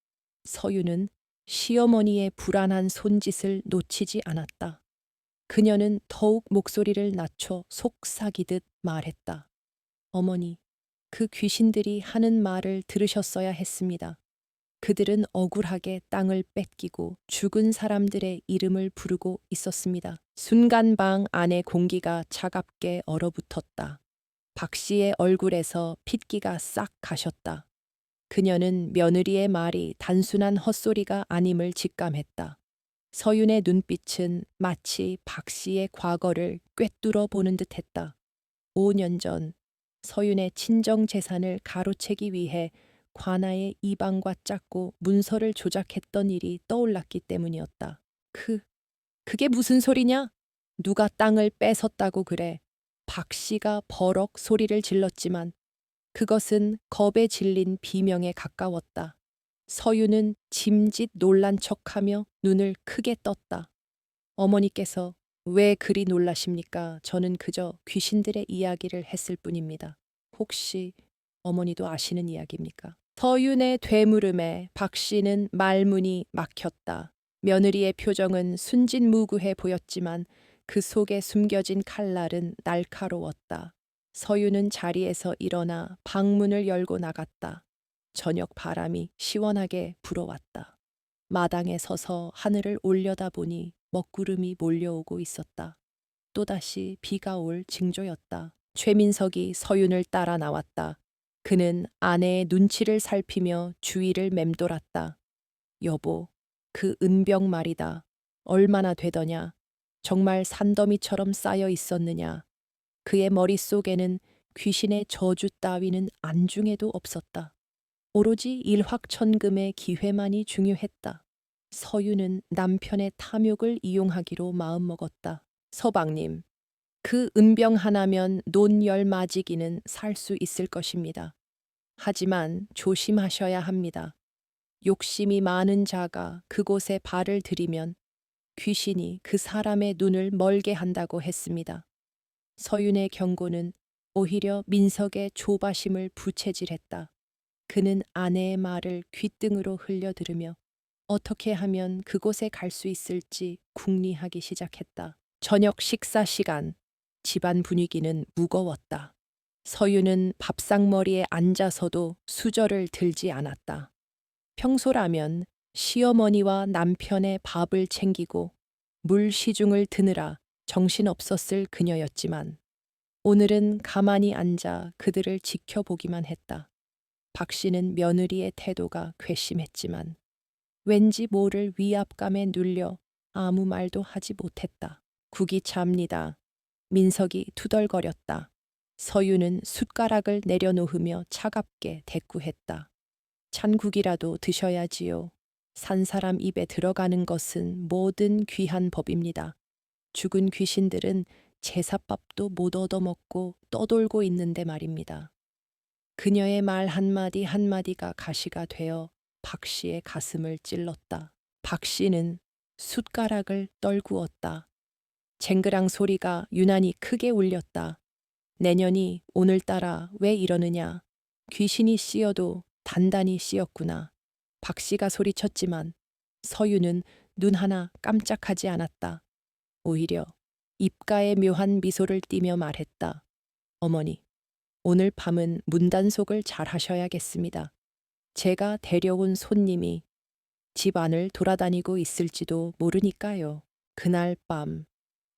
S1: 서유는 시어머니의 불안한 손짓을 놓치지 않았다. 그녀는 더욱 목소리를 낮춰 속삭이듯 말했다. 어머니, 그 귀신들이 하는 말을 들으셨어야 했습니다. 그들은 억울하게 땅을 뺏기고 죽은 사람들의 이름을 부르고 있었습니다. 순간 방 안의 공기가 차갑게 얼어붙었다. 박 씨의 얼굴에서 핏기가 싹 가셨다. 그녀는 며느리의 말이 단순한 헛소리가 아님을 직감했다. 서윤의 눈빛은 마치 박 씨의 과거를 꿰뚫어 보는 듯했다. 5년 전 서윤의 친정 재산을 가로채기 위해 관아의 이방과 짰고 문서를 조작했던 일이 떠올랐기 때문이었다. 그게 무슨 소리냐? 누가 땅을 뺏었다고 그래? 박 씨가 버럭 소리를 질렀지만 그것은 겁에 질린 비명에 가까웠다. 서유는 짐짓 놀란 척하며 눈을 크게 떴다. 어머니께서 왜 그리 놀라십니까? 저는 그저 귀신들의 이야기를 했을 뿐입니다. 혹시 어머니도 아시는 이야기입니까? 서윤의 되물음에 박 씨는 말문이 막혔다. 며느리의 표정은 순진무구해 보였지만 그 속에 숨겨진 칼날은 날카로웠다. 서윤은 자리에서 일어나 방문을 열고 나갔다. 저녁 바람이 시원하게 불어왔다. 마당에 서서 하늘을 올려다보니 먹구름이 몰려오고 있었다. 또다시 비가 올 징조였다. 최민석이 서윤을 따라 나왔다. 그는 아내의 눈치를 살피며 주위를 맴돌았다. 여보, 그 은병 말이다. 얼마나 되더냐? 정말 산더미처럼 쌓여 있었느냐? 그의 머릿속에는 귀신의 저주 따위는 안중에도 없었다. 오로지 일확천금의 기회만이 중요했다. 서유는 남편의 탐욕을 이용하기로 마음먹었다. 서방님, 그 은병 하나면 논10 마지기는 살 수 있을 것입니다. 하지만 조심하셔야 합니다. 욕심이 많은 자가 그곳에 발을 들이면 귀신이 그 사람의 눈을 멀게 한다고 했습니다. 서윤의 경고는 오히려 민석의 조바심을 부채질했다. 그는 아내의 말을 귓등으로 흘려 들으며 어떻게 하면 그곳에 갈 수 있을지 궁리하기 시작했다. 저녁 식사 시간, 집안 분위기는 무거웠다. 서유는 밥상머리에 앉아서도 수저를 들지 않았다. 평소라면 시어머니와 남편의 밥을 챙기고 물 시중을 드느라 정신없었을 그녀였지만 오늘은 가만히 앉아 그들을 지켜보기만 했다. 박 씨는 며느리의 태도가 괘씸했지만 왠지 모를 위압감에 눌려 아무 말도 하지 못했다. 국이 찹니다. 민석이 투덜거렸다. 서유는 숟가락을 내려놓으며 차갑게 대꾸했다. 찬 국이라도 드셔야지요. 산 사람 입에 들어가는 것은 뭐든 귀한 법입니다. 죽은 귀신들은 제사밥도 못 얻어먹고 떠돌고 있는데 말입니다. 그녀의 말 한마디 한마디가 가시가 되어 박 씨의 가슴을 찔렀다. 박 씨는 숟가락을 떨구었다. 쟁그랑 소리가 유난히 크게 울렸다. 내년이 오늘따라 왜 이러느냐. 귀신이 씌어도 단단히 씌었구나. 박 씨가 소리쳤지만 서유는 눈 하나 깜짝하지 않았다. 오히려 입가에 묘한 미소를 띠며 말했다. 어머니, 오늘 밤은 문단속을 잘 하셔야겠습니다. 제가 데려온 손님이 집 안을 돌아다니고 있을지도 모르니까요. 그날 밤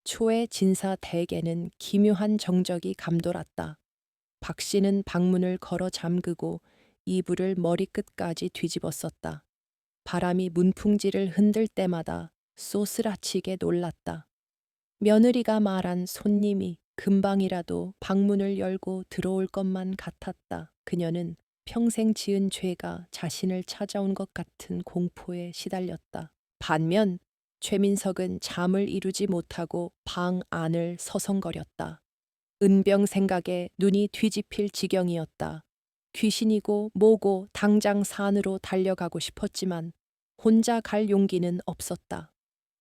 S1: 초의 진사 대개는 기묘한 정적이 감돌았다. 박 씨는 방문을 걸어 잠그고 이불을 머리끝까지 뒤집었었다. 바람이 문풍지를 흔들 때마다 쏘스라치게 놀랐다. 며느리가 말한 손님이 금방이라도 방문을 열고 들어올 것만 같았다. 그녀는 평생 지은 죄가 자신을 찾아온 것 같은 공포에 시달렸다. 반면 최민석은 잠을 이루지 못하고 방 안을 서성거렸다. 은병 생각에 눈이 뒤집힐 지경이었다. 귀신이고 뭐고 당장 산으로 달려가고 싶었지만 혼자 갈 용기는 없었다.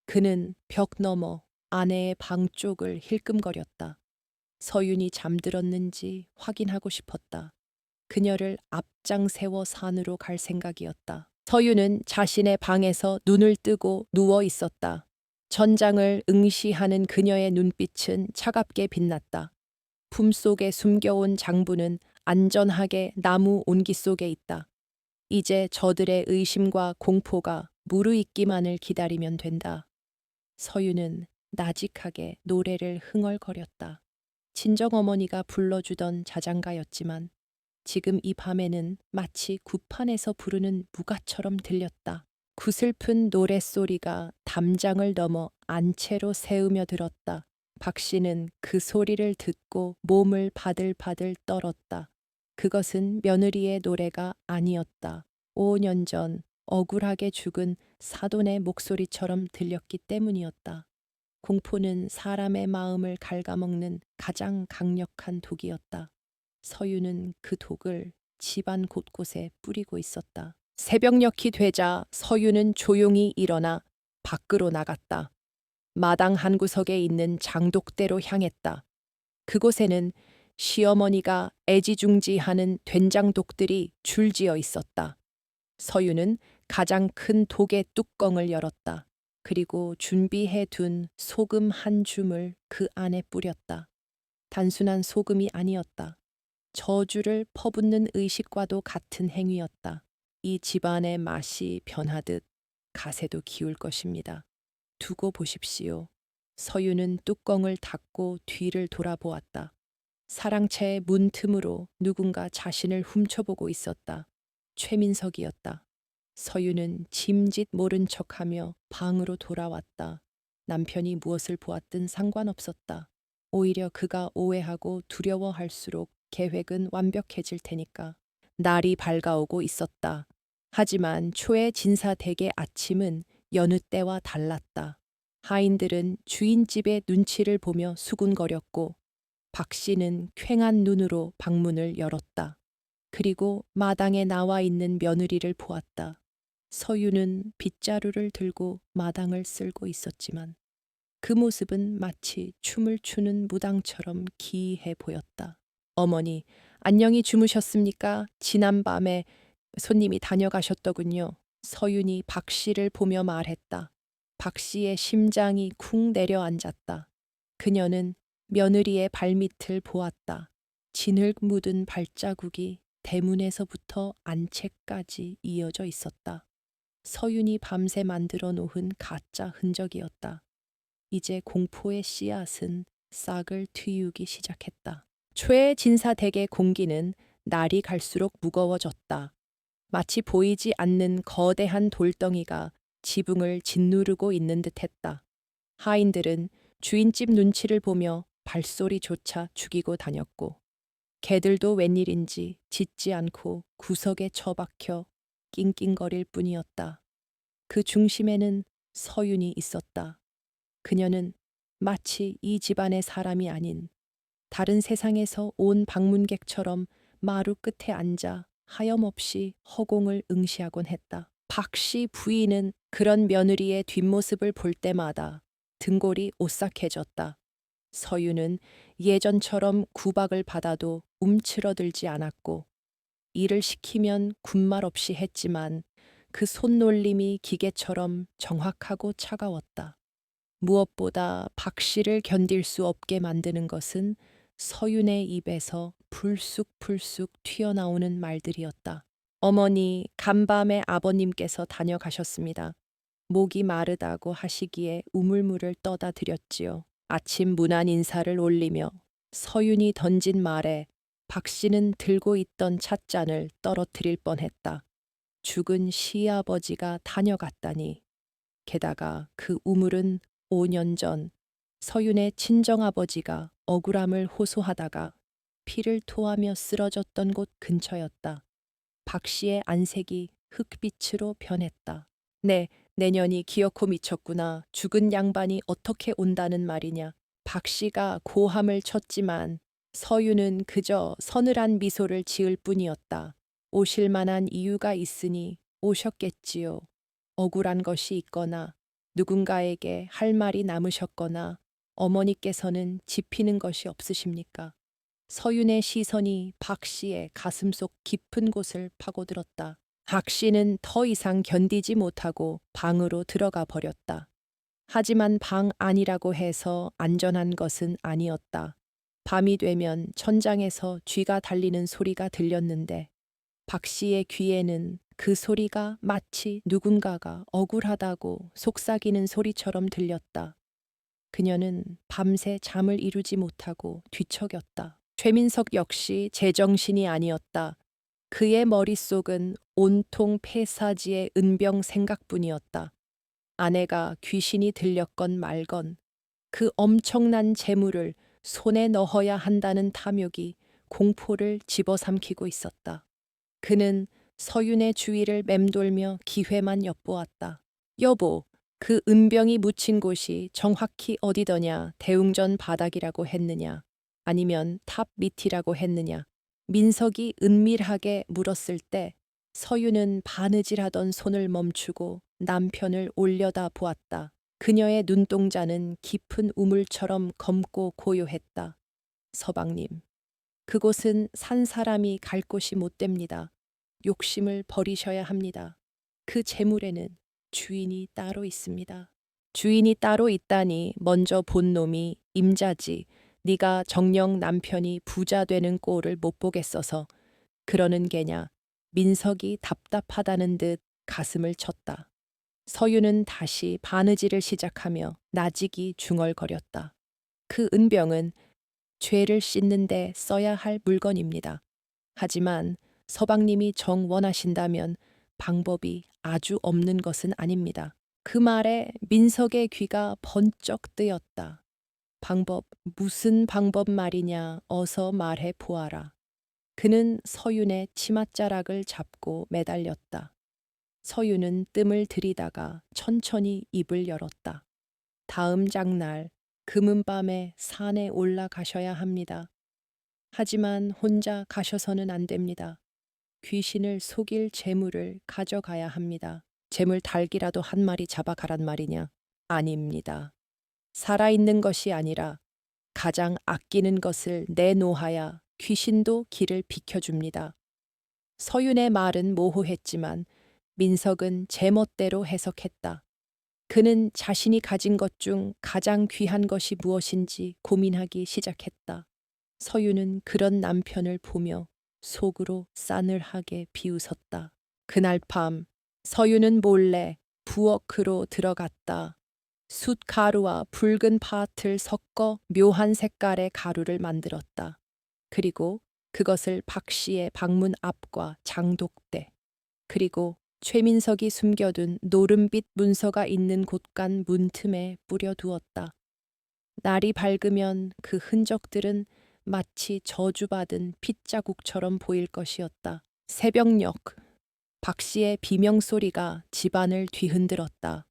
S1: 그는 벽 너머 아내의 방 쪽을 힐끔거렸다. 서윤이 잠들었는지 확인하고 싶었다. 그녀를 앞장 세워 산으로 갈 생각이었다. 서윤은 자신의 방에서 눈을 뜨고 누워 있었다. 전장을 응시하는 그녀의 눈빛은 차갑게 빛났다. 품속에 숨겨온 장부는 안전하게 나무 온기 속에 있다. 이제 저들의 의심과 공포가 무르익기만을 기다리면 된다. 서윤은 나직하게 노래를 흥얼거렸다. 친정어머니가 불러주던 자장가였지만 지금 이 밤에는 마치 구판에서 부르는 무가처럼 들렸다. 구슬픈 노랫소리가 담장을 넘어 안채로 새으며 들었다. 박 씨는 그 소리를 듣고 몸을 바들바들 떨었다. 그것은 며느리의 노래가 아니었다. 5년 전 억울하게 죽은 사돈의 목소리처럼 들렸기 때문이었다. 공포는 사람의 마음을 갉아먹는 가장 강력한 독이었다. 서유는 그 독을 집안 곳곳에 뿌리고 있었다. 새벽녘이 되자 서유는 조용히 일어나 밖으로 나갔다. 마당 한 구석에 있는 장독대로 향했다. 그곳에는 시어머니가 애지중지하는 된장독들이 줄지어 있었다. 서유는 가장 큰 독의 뚜껑을 열었다. 그리고 준비해 둔 소금 한 줌을 그 안에 뿌렸다. 단순한 소금이 아니었다. 저주를 퍼붓는 의식과도 같은 행위였다. 이 집안의 맛이 변하듯 가세도 기울 것입니다. 두고 보십시오. 서유는 뚜껑을 닫고 뒤를 돌아보았다. 사랑채의 문틈으로 누군가 자신을 훔쳐보고 있었다. 최민석이었다. 서유는 짐짓 모른 척하며 방으로 돌아왔다. 남편이 무엇을 보았든 상관없었다. 오히려 그가 오해하고 두려워할수록 계획은 완벽해질 테니까. 날이 밝아오고 있었다. 하지만 초의 진사댁의 아침은 여느 때와 달랐다. 하인들은 주인집의 눈치를 보며 수군거렸고 박 씨는 퀭한 눈으로 방문을 열었다. 그리고 마당에 나와 있는 며느리를 보았다. 서유는 빗자루를 들고 마당을 쓸고 있었지만 그 모습은 마치 춤을 추는 무당처럼 기이해 보였다. 어머니, 안녕히 주무셨습니까? 지난밤에 손님이 다녀가셨더군요. 서윤이 박 씨를 보며 말했다. 박 씨의 심장이 쿵 내려앉았다. 그녀는 며느리의 발밑을 보았다. 진흙 묻은 발자국이 대문에서부터 안채까지 이어져 있었다. 서윤이 밤새 만들어 놓은 가짜 흔적이었다. 이제 공포의 씨앗은 싹을 틔우기 시작했다. 최진사댁의 공기는 날이 갈수록 무거워졌다. 마치 보이지 않는 거대한 돌덩이가 지붕을 짓누르고 있는 듯했다. 하인들은 주인집 눈치를 보며 발소리조차 죽이고 다녔고 개들도 웬일인지 짖지 않고 구석에 처박혀 낑낑거릴 뿐이었다. 그 중심에는 서윤이 있었다. 그녀는 마치 이 집안의 사람이 아닌 다른 세상에서 온 방문객처럼 마루 끝에 앉아 하염없이 허공을 응시하곤 했다. 박 씨 부인은 그런 며느리의 뒷모습을 볼 때마다 등골이 오싹해졌다. 서유는 예전처럼 구박을 받아도 움츠러들지 않았고 일을 시키면 군말 없이 했지만 그 손놀림이 기계처럼 정확하고 차가웠다. 무엇보다 박 씨를 견딜 수 없게 만드는 것은 서윤의 입에서 불쑥불쑥 튀어나오는 말들이었다. 어머니, 간밤에 아버님께서 다녀가셨습니다. 목이 마르다고 하시기에 우물물을 떠다 드렸지요. 아침 문안 인사를 올리며 서윤이 던진 말에 박 씨는 들고 있던 찻잔을 떨어뜨릴 뻔했다. 죽은 시아버지가 다녀갔다니. 게다가 그 우물은 5년 전 서윤의 친정아버지가 억울함을 호소하다가 피를 토하며 쓰러졌던 곳 근처였다. 박 씨의 안색이 흑빛으로 변했다. 네, 내년이 기어코 미쳤구나. 죽은 양반이 어떻게 온다는 말이냐. 박 씨가 고함을 쳤지만 서유는 그저 서늘한 미소를 지을 뿐이었다. 오실 만한 이유가 있으니 오셨겠지요. 억울한 것이 있거나 누군가에게 할 말이 남으셨거나 어머니께서는 짚히는 것이 없으십니까? 서윤의 시선이 박 씨의 가슴속 깊은 곳을 파고들었다. 박 씨는 더 이상 견디지 못하고 방으로 들어가 버렸다. 하지만 방 안이라고 해서 안전한 것은 아니었다. 밤이 되면 천장에서 쥐가 달리는 소리가 들렸는데 박 씨의 귀에는 그 소리가 마치 누군가가 억울하다고 속삭이는 소리처럼 들렸다. 그녀는 밤새 잠을 이루지 못하고 뒤척였다. 최민석 역시 제정신이 아니었다. 그의 머릿속은 온통 폐사지의 은병 생각뿐이었다. 아내가 귀신이 들렸건 말건 그 엄청난 재물을 손에 넣어야 한다는 탐욕이 공포를 집어삼키고 있었다. 그는 서윤의 주위를 맴돌며 기회만 엿보았다. 여보, 그 은병이 묻힌 곳이 정확히 어디더냐? 대웅전 바닥이라고 했느냐? 아니면 탑 밑이라고 했느냐? 민석이 은밀하게 물었을 때 서윤은 바느질하던 손을 멈추고 남편을 올려다 보았다. 그녀의 눈동자는 깊은 우물처럼 검고 고요했다. 서방님, 그곳은 산 사람이 갈 곳이 못 됩니다. 욕심을 버리셔야 합니다. 그 재물에는 주인이 따로 있습니다. 주인이 따로 있다니 먼저 본 놈이 임자지. 네가 정녕 남편이 부자 되는 꼴을 못 보겠어서 그러는 게냐. 민석이 답답하다는 듯 가슴을 쳤다. 서유는 다시 바느질을 시작하며 나직이 중얼거렸다. 그 은병은 죄를 씻는데 써야 할 물건입니다. 하지만 서방님이 정 원하신다면 방법이 아주 없는 것은 아닙니다. 그 말에 민석의 귀가 번쩍 뜨였다. 방법, 무슨 방법 말이냐, 어서 말해 보아라. 그는 서윤의 치맛자락을 잡고 매달렸다. 서윤은 뜸을 들이다가 천천히 입을 열었다. 다음 장날 금은밤에 산에 올라가셔야 합니다. 하지만 혼자 가셔서는 안 됩니다. 귀신을 속일 재물을 가져가야 합니다. 재물 닭이라도 한 마리 잡아가란 말이냐? 아닙니다. 살아있는 것이 아니라 가장 아끼는 것을 내놓아야 귀신도 길을 비켜줍니다. 서윤의 말은 모호했지만 민석은 제멋대로 해석했다. 그는 자신이 가진 것 중 가장 귀한 것이 무엇인지 고민하기 시작했다. 서윤은 그런 남편을 보며 속으로 싸늘하게 비웃었다. 그날 밤 서윤은 몰래 부엌으로 들어갔다. 숯가루와 붉은 팥을 섞어 묘한 색깔의 가루를 만들었다. 그리고 그것을 박 씨의 방문 앞과 장독대, 그리고 최민석이 숨겨둔 노름빛 문서가 있는 곳간 문틈에 뿌려두었다. 날이 밝으면 그 흔적들은 마치 저주받은 핏자국처럼 보일 것이었다. 새벽녘, 박 씨의 비명소리가 집안을 뒤흔들었다.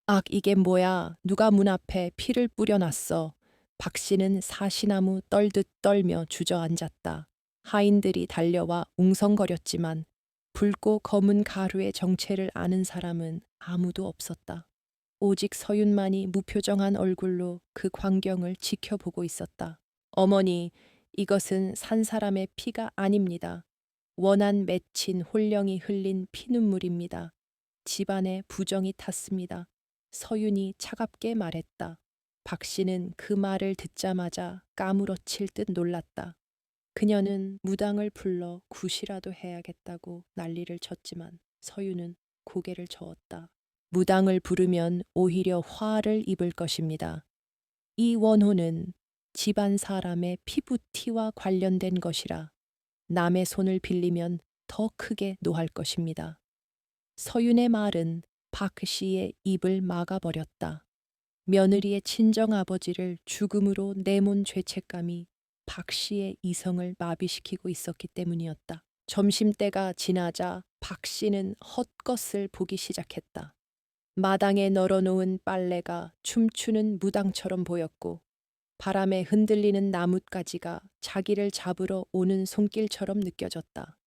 S1: 악, 이게 뭐야? 누가 문 앞에 피를 뿌려놨어. 박 씨는 사시나무 떨듯 떨며 주저앉았다. 하인들이 달려와 웅성거렸지만 붉고 검은 가루의 정체를 아는 사람은 아무도 없었다. 오직 서윤만이 무표정한 얼굴로 그 광경을 지켜보고 있었다. 어머니, 이것은 산 사람의 피가 아닙니다. 원한 맺힌 홀령이 흘린 피눈물입니다. 집안에 부정이 탔습니다. 서윤이 차갑게 말했다. 박 씨는 그 말을 듣자마자 까무러칠 듯 놀랐다. 그녀는 무당을 불러 굿이라도 해야겠다고 난리를 쳤지만 서윤은 고개를 저었다. 무당을 부르면 오히려 화를 입을 것입니다. 이 원호는 집안 사람의 피부티와 관련된 것이라 남의 손을 빌리면 더 크게 노할 것입니다. 서윤의 말은 박 씨의 입을 막아버렸다. 며느리의 친정아버지를 죽음으로 내몬 죄책감이 박 씨의 이성을 마비시키고 있었기 때문이었다. 점심때가 지나자 박 씨는 헛것을 보기 시작했다. 마당에 널어놓은 빨래가 춤추는 무당처럼 보였고 바람에 흔들리는 나뭇가지가 자기를 잡으러 오는 손길처럼 느껴졌다.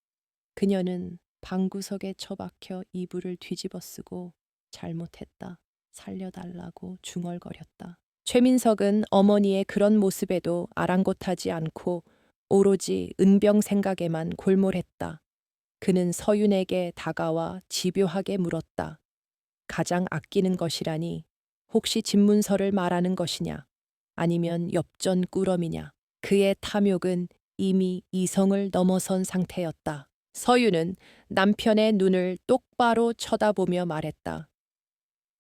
S1: 그녀는 방구석에 처박혀 이불을 뒤집어쓰고 잘못했다. 살려달라고 중얼거렸다. 최민석은 어머니의 그런 모습에도 아랑곳하지 않고 오로지 은병 생각에만 골몰했다. 그는 서윤에게 다가와 집요하게 물었다. 가장 아끼는 것이라니 혹시 집문서를 말하는 것이냐? 아니면 엽전 꾸러미냐? 그의 탐욕은 이미 이성을 넘어선 상태였다. 서윤은 남편의 눈을 똑바로 쳐다보며 말했다.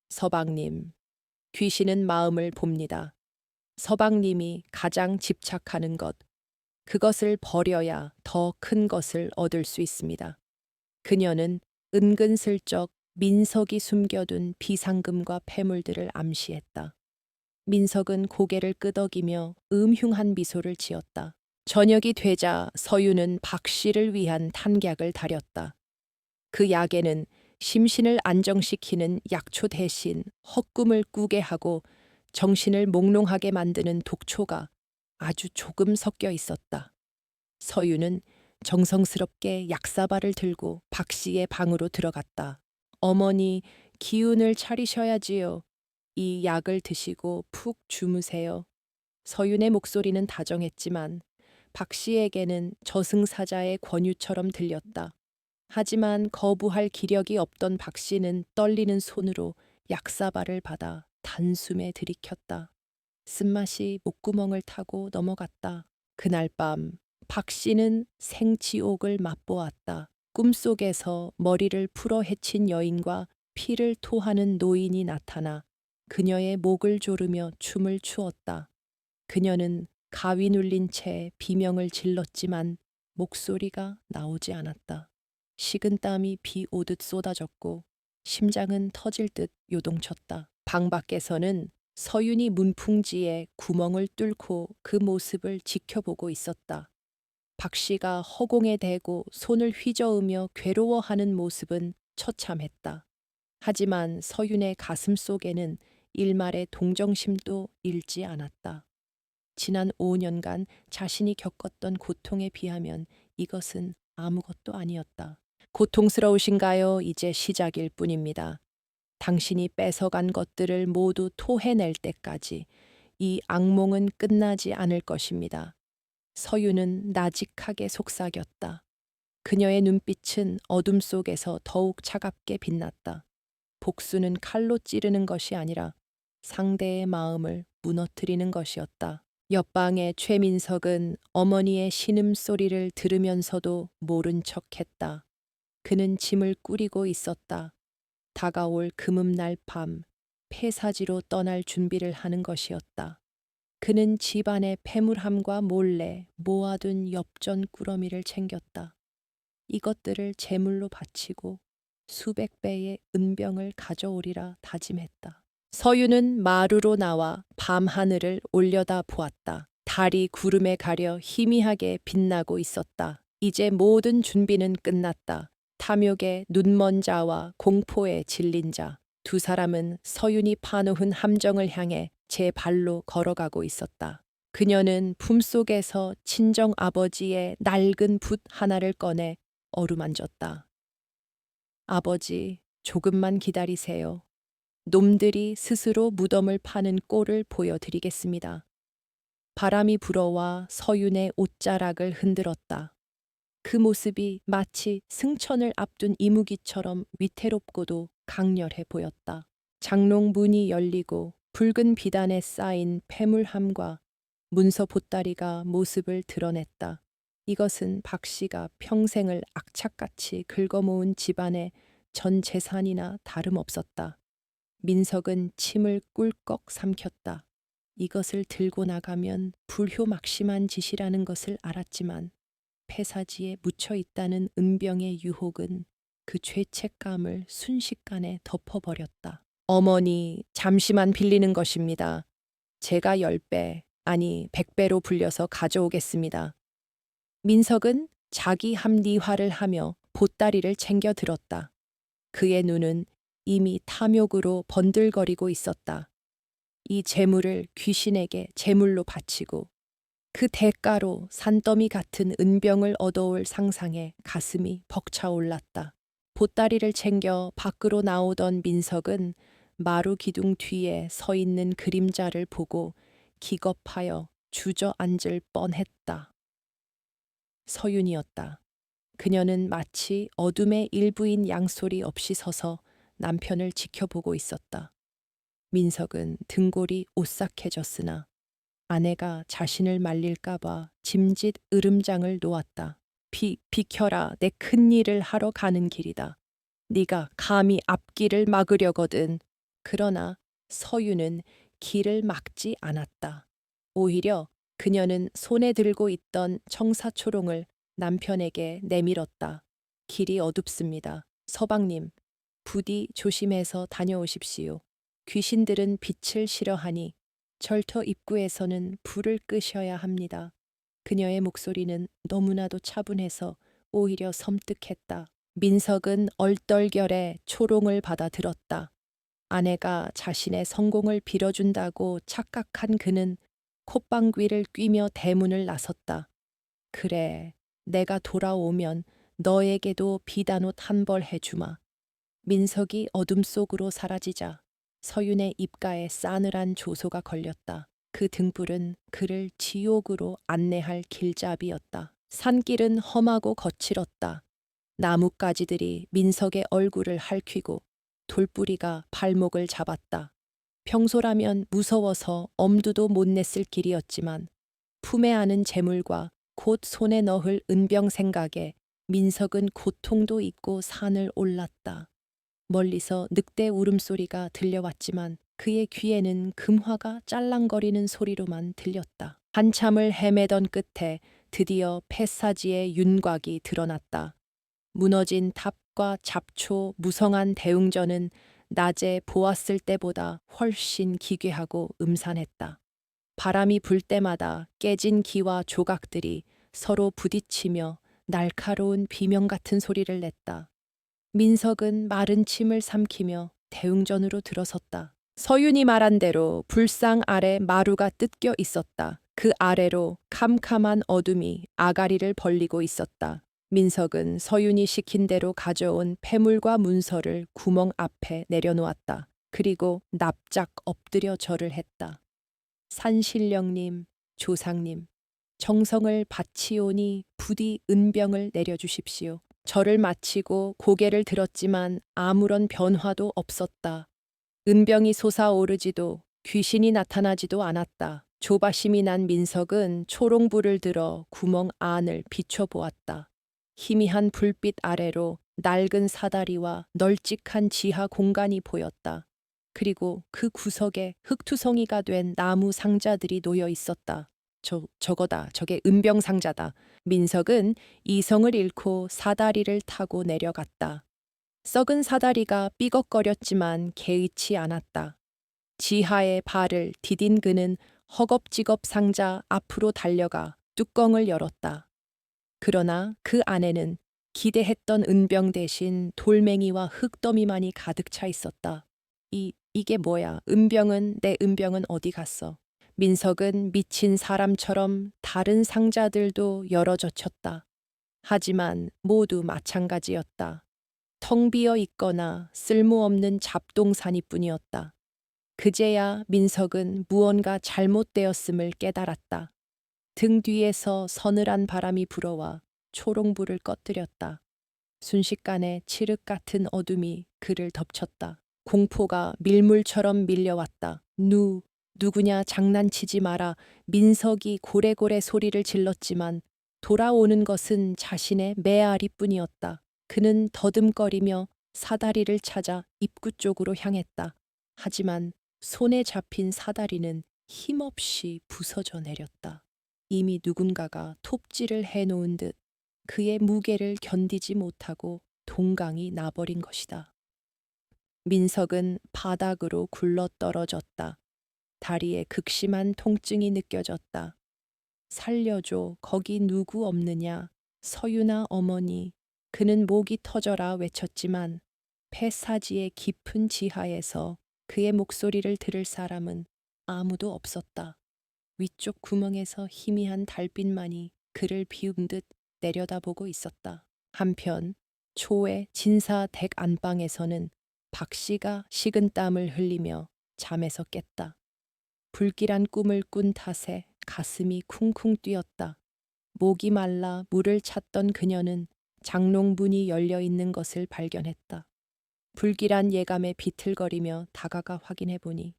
S1: 서방님, 귀신은 마음을 봅니다. 서방님이 가장 집착하는 것, 그것을 버려야 더 큰 것을 얻을 수 있습니다. 그녀는 은근슬쩍 민석이 숨겨둔 비상금과 폐물들을 암시했다. 민석은 고개를 끄덕이며 음흉한 미소를 지었다. 저녁이 되자 서유는 박 씨를 위한 탄약을 다렸다. 그 약에는 심신을 안정시키는 약초 대신 헛꿈을 꾸게 하고 정신을 몽롱하게 만드는 독초가 아주 조금 섞여 있었다. 서유는 정성스럽게 약사발을 들고 박 씨의 방으로 들어갔다. 어머니, 기운을 차리셔야지요. 이 약을 드시고 푹 주무세요. 서윤의 목소리는 다정했지만 박 씨에게는 저승사자의 권유처럼 들렸다. 하지만 거부할 기력이 없던 박 씨는 떨리는 손으로 약사발을 받아 단숨에 들이켰다. 쓴맛이 목구멍을 타고 넘어갔다. 그날 밤 박 씨는 생지옥을 맛보았다. 꿈속에서 머리를 풀어 헤친 여인과 피를 토하는 노인이 나타나 그녀의 목을 조르며 춤을 추었다. 그녀는 가위 눌린 채 비명을 질렀지만 목소리가 나오지 않았다. 식은땀이 비 오듯 쏟아졌고 심장은 터질 듯 요동쳤다. 방 밖에서는 서윤이 문풍지에 구멍을 뚫고 그 모습을 지켜보고 있었다. 박 씨가 허공에 대고 손을 휘저으며 괴로워하는 모습은 처참했다. 하지만 서윤의 가슴 속에는 일말의 동정심도 잃지 않았다. 지난 5년간 자신이 겪었던 고통에 비하면 이것은 아무것도 아니었다. 고통스러우신가요? 이제 시작일 뿐입니다. 당신이 뺏어간 것들을 모두 토해낼 때까지 이 악몽은 끝나지 않을 것입니다. 서유는 나직하게 속삭였다. 그녀의 눈빛은 어둠 속에서 더욱 차갑게 빛났다. 복수는 칼로 찌르는 것이 아니라 상대의 마음을 무너뜨리는 것이었다. 옆방의 최민석은 어머니의 신음소리를 들으면서도 모른 척했다. 그는 짐을 꾸리고 있었다. 다가올 금음날 밤 폐사지로 떠날 준비를 하는 것이었다. 그는 집안의 패물함과 몰래 모아둔 엽전 꾸러미를 챙겼다. 이것들을 제물로 바치고 수백 배의 은병을 가져오리라 다짐했다. 서유는 마루로 나와 밤하늘을 올려다 보았다. 달이 구름에 가려 희미하게 빛나고 있었다. 이제 모든 준비는 끝났다. 탐욕의 눈먼 자와 공포에 질린 자. 두 사람은 서윤이 파놓은 함정을 향해 제 발로 걸어가고 있었다. 그녀는 품속에서 친정 아버지의 낡은 붓 하나를 꺼내 어루만졌다. 아버지, 조금만 기다리세요. 놈들이 스스로 무덤을 파는 꼴을 보여드리겠습니다. 바람이 불어와 서윤의 옷자락을 흔들었다. 그 모습이 마치 승천을 앞둔 이무기처럼 위태롭고도 강렬해 보였다. 장롱 문이 열리고 붉은 비단에 쌓인 패물함과 문서 보따리가 모습을 드러냈다. 이것은 박 씨가 평생을 악착같이 긁어모은 집안의 전 재산이나 다름없었다. 민석은 침을 꿀꺽 삼켰다. 이것을 들고 나가면 불효막심한 짓이라는 것을 알았지만 폐사지에 묻혀 있다는 은병의 유혹은 그 죄책감을 순식간에 덮어버렸다. 어머니, 잠시만 빌리는 것입니다. 제가 10배, 아니 100배로 불려서 가져오겠습니다. 민석은 자기 합리화를 하며 보따리를 챙겨 들었다. 그의 눈은 이미 탐욕으로 번들거리고 있었다. 이 재물을 귀신에게 제물로 바치고 그 대가로 산더미 같은 은병을 얻어올 상상에 가슴이 벅차올랐다. 보따리를 챙겨 밖으로 나오던 민석은 마루 기둥 뒤에 서 있는 그림자를 보고 기겁하여 주저앉을 뻔했다. 서윤이었다. 그녀는 마치 어둠의 일부인 양소리 없이 서서 남편을 지켜보고 있었다. 민석은 등골이 오싹해졌으나 아내가 자신을 말릴까봐 짐짓 으름장을 놓았다. 비켜라, 내 큰일을 하러 가는 길이다. 네가 감히 앞길을 막으려거든. 그러나 서유는 길을 막지 않았다. 오히려 그녀는 손에 들고 있던 청사초롱을 남편에게 내밀었다. 길이 어둡습니다. 서방님, 부디 조심해서 다녀오십시오. 귀신들은 빛을 싫어하니 절터 입구에서는 불을 끄셔야 합니다. 그녀의 목소리는 너무나도 차분해서 오히려 섬뜩했다. 민석은 얼떨결에 초롱을 받아 들었다. 아내가 자신의 성공을 빌어준다고 착각한 그는 콧방귀를 뀌며 대문을 나섰다. 그래, 내가 돌아오면 너에게도 비단옷 한 벌 해주마. 민석이 어둠 속으로 사라지자 서윤의 입가에 싸늘한 조소가 걸렸다. 그 등불은 그를 지옥으로 안내할 길잡이였다. 산길은 험하고 거칠었다. 나뭇가지들이 민석의 얼굴을 핥히고 돌뿌리가 발목을 잡았다. 평소라면 무서워서 엄두도 못 냈을 길이었지만 품에 안은 재물과 곧 손에 넣을 은병 생각에 민석은 고통도 잊고 산을 올랐다. 멀리서 늑대 울음소리가 들려왔지만 그의 귀에는 금화가 짤랑거리는 소리로만 들렸다. 한참을 헤매던 끝에 드디어 폐사지의 윤곽이 드러났다. 무너진 탑과 잡초, 무성한 대웅전은 낮에 보았을 때보다 훨씬 기괴하고 음산했다. 바람이 불 때마다 깨진 기와 조각들이 서로 부딪히며 날카로운 비명 같은 소리를 냈다. 민석은 마른 침을 삼키며 대웅전으로 들어섰다. 서윤이 말한 대로 불상 아래 마루가 뜯겨 있었다. 그 아래로 캄캄한 어둠이 아가리를 벌리고 있었다. 민석은 서윤이 시킨 대로 가져온 폐물과 문서를 구멍 앞에 내려놓았다. 그리고 납작 엎드려 절을 했다. 산신령님, 조상님, 정성을 바치오니 부디 은병을 내려주십시오. 절을 마치고 고개를 들었지만 아무런 변화도 없었다. 은병이 솟아오르지도 귀신이 나타나지도 않았다. 조바심이 난 민석은 초롱불을 들어 구멍 안을 비춰보았다. 희미한 불빛 아래로 낡은 사다리와 널찍한 지하 공간이 보였다. 그리고 그 구석에 흙투성이가 된 나무 상자들이 놓여 있었다. 저거다. 저게 은병 상자다. 민석은 이성을 잃고 사다리를 타고 내려갔다. 썩은 사다리가 삐걱거렸지만 개의치 않았다. 지하의 발을 디딘 그는 허겁지겁 상자 앞으로 달려가 뚜껑을 열었다. 그러나 그 안에는 기대했던 은병 대신 돌멩이와 흙더미만이 가득 차 있었다. 이게 뭐야? 내 은병은 어디 갔어? 민석은 미친 사람처럼 다른 상자들도 열어젖혔다. 하지만 모두 마찬가지였다. 텅 비어 있거나 쓸모없는 잡동사니뿐이었다. 그제야 민석은 무언가 잘못되었음을 깨달았다. 등 뒤에서 서늘한 바람이 불어와 초롱불을 꺼뜨렸다. 순식간에 칠흑 같은 어둠이 그를 덮쳤다. 공포가 밀물처럼 밀려왔다. 누구냐 장난치지 마라. 민석이 고래고래 소리를 질렀지만 돌아오는 것은 자신의 메아리뿐이었다. 그는 더듬거리며 사다리를 찾아 입구 쪽으로 향했다. 하지만 손에 잡힌 사다리는 힘없이 부서져 내렸다. 이미 누군가가 톱질을 해놓은 듯 그의 무게를 견디지 못하고 동강이 나버린 것이다. 민석은 바닥으로 굴러떨어졌다. 다리에 극심한 통증이 느껴졌다. 살려줘, 거기 누구 없느냐? 서윤아 어머니. 그는 목이 터져라 외쳤지만 폐사지의 깊은 지하에서 그의 목소리를 들을 사람은 아무도 없었다. 위쪽 구멍에서 희미한 달빛만이 그를 비운 듯 내려다보고 있었다. 한편 초의 진사 댁 안방에서는 박 씨가 식은땀을 흘리며 잠에서 깼다. 불길한 꿈을 꾼 탓에 가슴이 쿵쿵 뛰었다. 목이 말라 물을 찾던 그녀는 장롱문이 열려 있는 것을 발견했다. 불길한 예감에 비틀거리며 다가가 확인해보니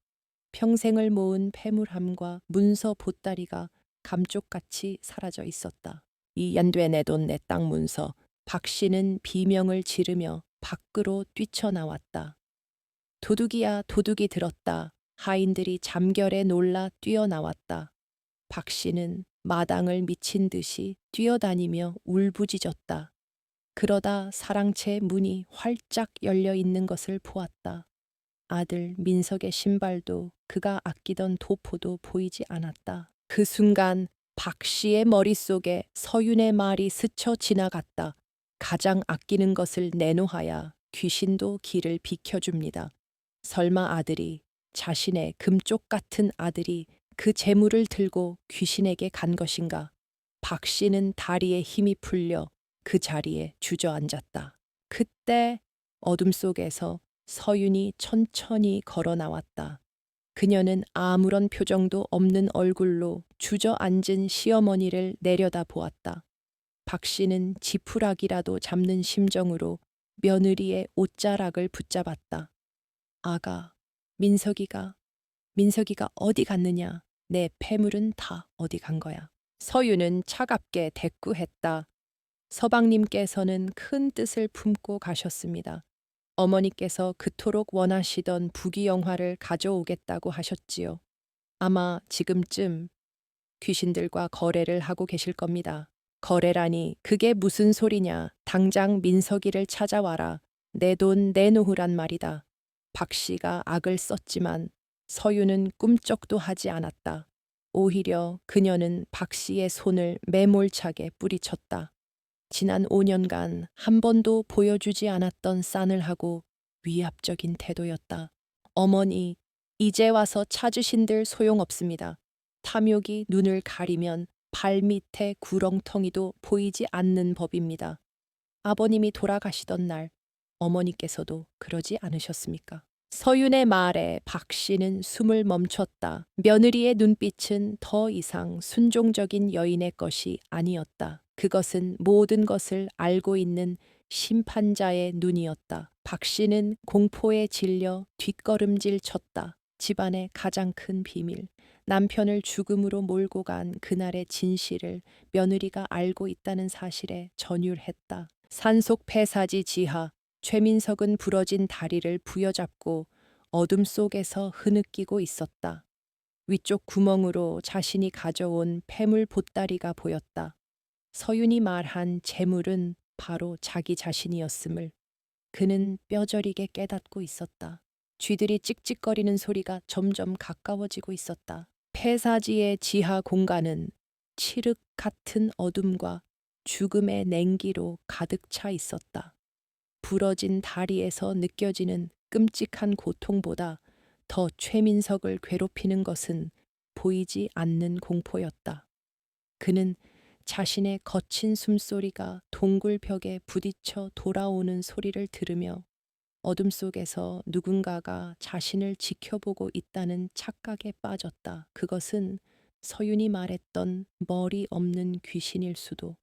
S1: 평생을 모은 폐물함과 문서 보따리가 감쪽같이 사라져 있었다. 이 연두에 내돈 내 땅 문서. 박 씨는 비명을 지르며 밖으로 뛰쳐나왔다. 도둑이야, 도둑이 들었다. 하인들이 잠결에 놀라 뛰어나왔다. 박 씨는 마당을 미친 듯이 뛰어다니며 울부짖었다. 그러다 사랑채 문이 활짝 열려 있는 것을 보았다. 아들 민석의 신발도 그가 아끼던 도포도 보이지 않았다. 그 순간 박 씨의 머릿속에 서윤의 말이 스쳐 지나갔다. 가장 아끼는 것을 내놓아야 귀신도 길을 비켜줍니다. 설마 아들이, 자신의 금쪽 같은 아들이 그 재물을 들고 귀신에게 간 것인가? 박 씨는 다리에 힘이 풀려 그 자리에 주저앉았다. 그때 어둠 속에서 서윤이 천천히 걸어 나왔다. 그녀는 아무런 표정도 없는 얼굴로 주저앉은 시어머니를 내려다 보았다. 박 씨는 지푸라기라도 잡는 심정으로 며느리의 옷자락을 붙잡았다. 아가, 민석이가 어디 갔느냐? 내 폐물은 다 어디 간 거야? 서윤은 차갑게 대꾸했다. 서방님께서는 큰 뜻을 품고 가셨습니다. 어머니께서 그토록 원하시던 부귀영화를 가져오겠다고 하셨지요. 아마 지금쯤 귀신들과 거래를 하고 계실 겁니다. 거래라니 그게 무슨 소리냐. 당장 민석이를 찾아와라. 내 돈 내놓으란 말이다. 박 씨가 악을 썼지만 서윤은 꿈쩍도 하지 않았다. 오히려 그녀는 박 씨의 손을 매몰차게 뿌리쳤다. 지난 5년간 한 번도 보여주지 않았던 싸늘하고 위압적인 태도였다. 어머니, 이제 와서 찾으신들 소용없습니다. 탐욕이 눈을 가리면 발 밑에 구렁텅이도 보이지 않는 법입니다. 아버님이 돌아가시던 날 어머니께서도 그러지 않으셨습니까? 서윤의 말에 박 씨는 숨을 멈췄다. 며느리의 눈빛은 더 이상 순종적인 여인의 것이 아니었다. 그것은 모든 것을 알고 있는 심판자의 눈이었다. 박 씨는 공포에 질려 뒷걸음질 쳤다. 집안의 가장 큰 비밀, 남편을 죽음으로 몰고 간 그날의 진실을 며느리가 알고 있다는 사실에 전율했다. 산속 폐사지 지하, 최민석은 부러진 다리를 부여잡고 어둠 속에서 흐느끼고 있었다. 위쪽 구멍으로 자신이 가져온 폐물 보따리가 보였다. 서윤이 말한 재물은 바로 자기 자신이었음을 그는 뼈저리게 깨닫고 있었다. 쥐들이 찍찍거리는 소리가 점점 가까워지고 있었다. 폐사지의 지하 공간은 칠흑 같은 어둠과 죽음의 냉기로 가득 차 있었다. 부러진 다리에서 느껴지는 끔찍한 고통보다 더 최민석을 괴롭히는 것은 보이지 않는 공포였다. 그는 자신의 거친 숨소리가 동굴 벽에 부딪혀 돌아오는 소리를 들으며 어둠 속에서 누군가가 자신을 지켜보고 있다는 착각에 빠졌다. 그것은 서윤이 말했던 머리 없는 귀신일 수도,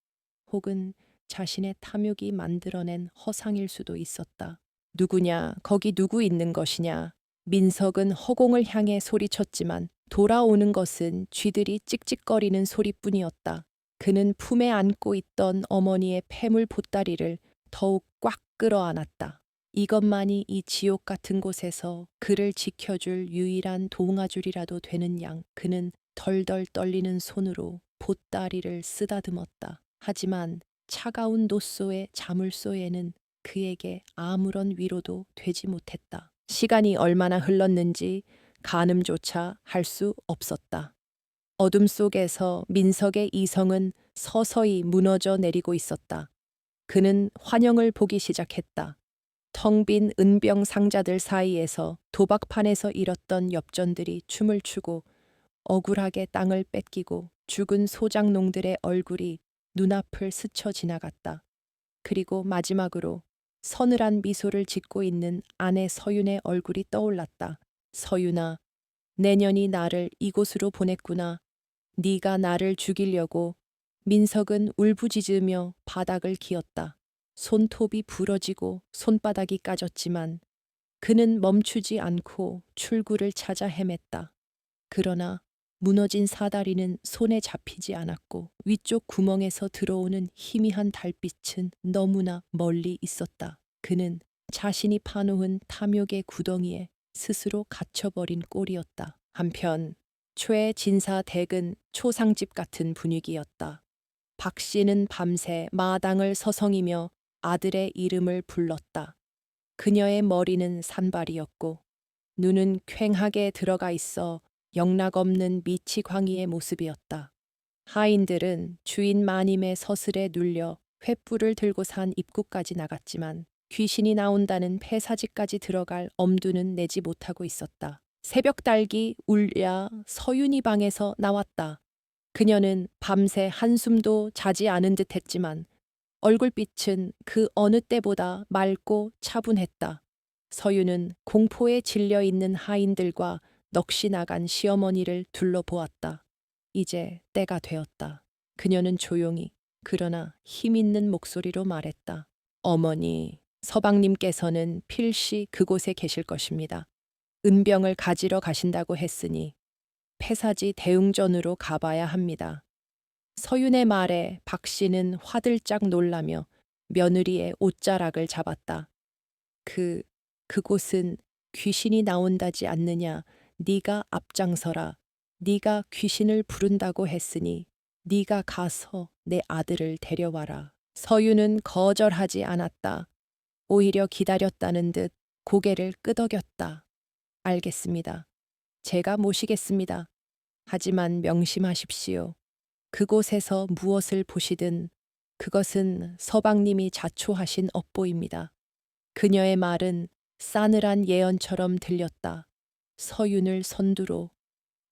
S1: 혹은 자신의 탐욕이 만들어낸 허상일 수도 있었다. 누구냐, 거기 누구 있는 것이냐. 민석은 허공을 향해 소리쳤지만 돌아오는 것은 쥐들이 찍찍거리는 소리뿐이었다. 그는 품에 안고 있던 어머니의 폐물 보따리를 더욱 꽉 끌어안았다. 이것만이 이 지옥 같은 곳에서 그를 지켜줄 유일한 동아줄이라도 되는 양, 그는 덜덜 떨리는 손으로 보따리를 쓰다듬었다. 하지만 차가운 노소의 자물쇠에는 그에게 아무런 위로도 되지 못했다. 시간이 얼마나 흘렀는지 가늠조차 할 수 없었다. 어둠 속에서 민석의 이성은 서서히 무너져 내리고 있었다. 그는 환영을 보기 시작했다. 텅 빈 은병 상자들 사이에서 도박판에서 잃었던 엽전들이 춤을 추고 억울하게 땅을 뺏기고 죽은 소장농들의 얼굴이 눈앞을 스쳐 지나갔다. 그리고 마지막으로 서늘한 미소를 짓고 있는 아내 서윤의 얼굴이 떠올랐다. 서윤아, 내년이 나를 이곳으로 보냈구나. 네가 나를 죽이려고. 민석은 울부짖으며 바닥을 기었다. 손톱이 부러지고 손바닥이 까졌지만 그는 멈추지 않고 출구를 찾아 헤맸다. 그러나 무너진 사다리는 손에 잡히지 않았고 위쪽 구멍에서 들어오는 희미한 달빛은 너무나 멀리 있었다. 그는 자신이 파놓은 탐욕의 구덩이에 스스로 갇혀버린 꼴이었다. 한편 최진사댁은 초상집 같은 분위기였다. 박 씨는 밤새 마당을 서성이며 아들의 이름을 불렀다. 그녀의 머리는 산발이었고 눈은 퀭하게 들어가 있어 영락없는 미치광이의 모습이었다. 하인들은 주인 마님의 서슬에 눌려 횃불을 들고 산 입구까지 나갔지만 귀신이 나온다는 폐사지까지 들어갈 엄두는 내지 못하고 있었다. 새벽 달기 울랴 서윤이 방에서 나왔다. 그녀는 밤새 한숨도 자지 않은 듯 했지만 얼굴빛은 그 어느 때보다 맑고 차분했다. 서윤은 공포에 질려 있는 하인들과 넋이 나간 시어머니를 둘러보았다. 이제 때가 되었다. 그녀는 조용히 그러나 힘있는 목소리로 말했다. 어머니, 서방님께서는 필시 그곳에 계실 것입니다. 은병을 가지러 가신다고 했으니 폐사지 대웅전으로 가봐야 합니다. 서윤의 말에 박 씨는 화들짝 놀라며 며느리의 옷자락을 잡았다. 그곳은 귀신이 나온다지 않느냐. 네가 앞장서라. 네가 귀신을 부른다고 했으니 네가 가서 내 아들을 데려와라. 서윤은 거절하지 않았다. 오히려 기다렸다는 듯 고개를 끄덕였다. 알겠습니다. 제가 모시겠습니다. 하지만 명심하십시오. 그곳에서 무엇을 보시든 그것은 서방님이 자초하신 업보입니다. 그녀의 말은 싸늘한 예언처럼 들렸다. 서윤을 선두로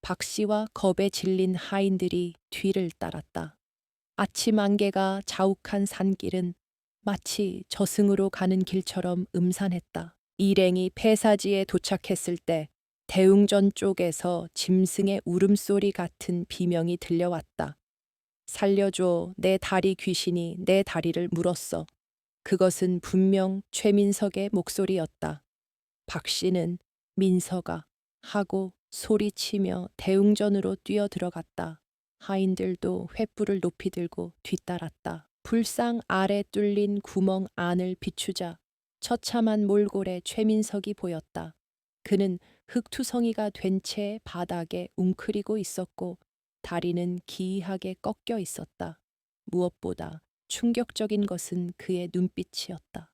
S1: 박 씨와 겁에 질린 하인들이 뒤를 따랐다. 아침 안개가 자욱한 산길은 마치 저승으로 가는 길처럼 음산했다. 일행이 폐사지에 도착했을 때 대웅전 쪽에서 짐승의 울음소리 같은 비명이 들려왔다. 살려줘, 내 다리 귀신이 내 다리를 물었어. 그것은 분명 최민석의 목소리였다. 박 씨는 민석아 하고 소리치며 대웅전으로 뛰어들어갔다. 하인들도 횃불을 높이 들고 뒤따랐다. 불상 아래 뚫린 구멍 안을 비추자 처참한 몰골의 최민석이 보였다. 그는 흙투성이가 된 채 바닥에 웅크리고 있었고 다리는 기이하게 꺾여 있었다. 무엇보다 충격적인 것은 그의 눈빛이었다.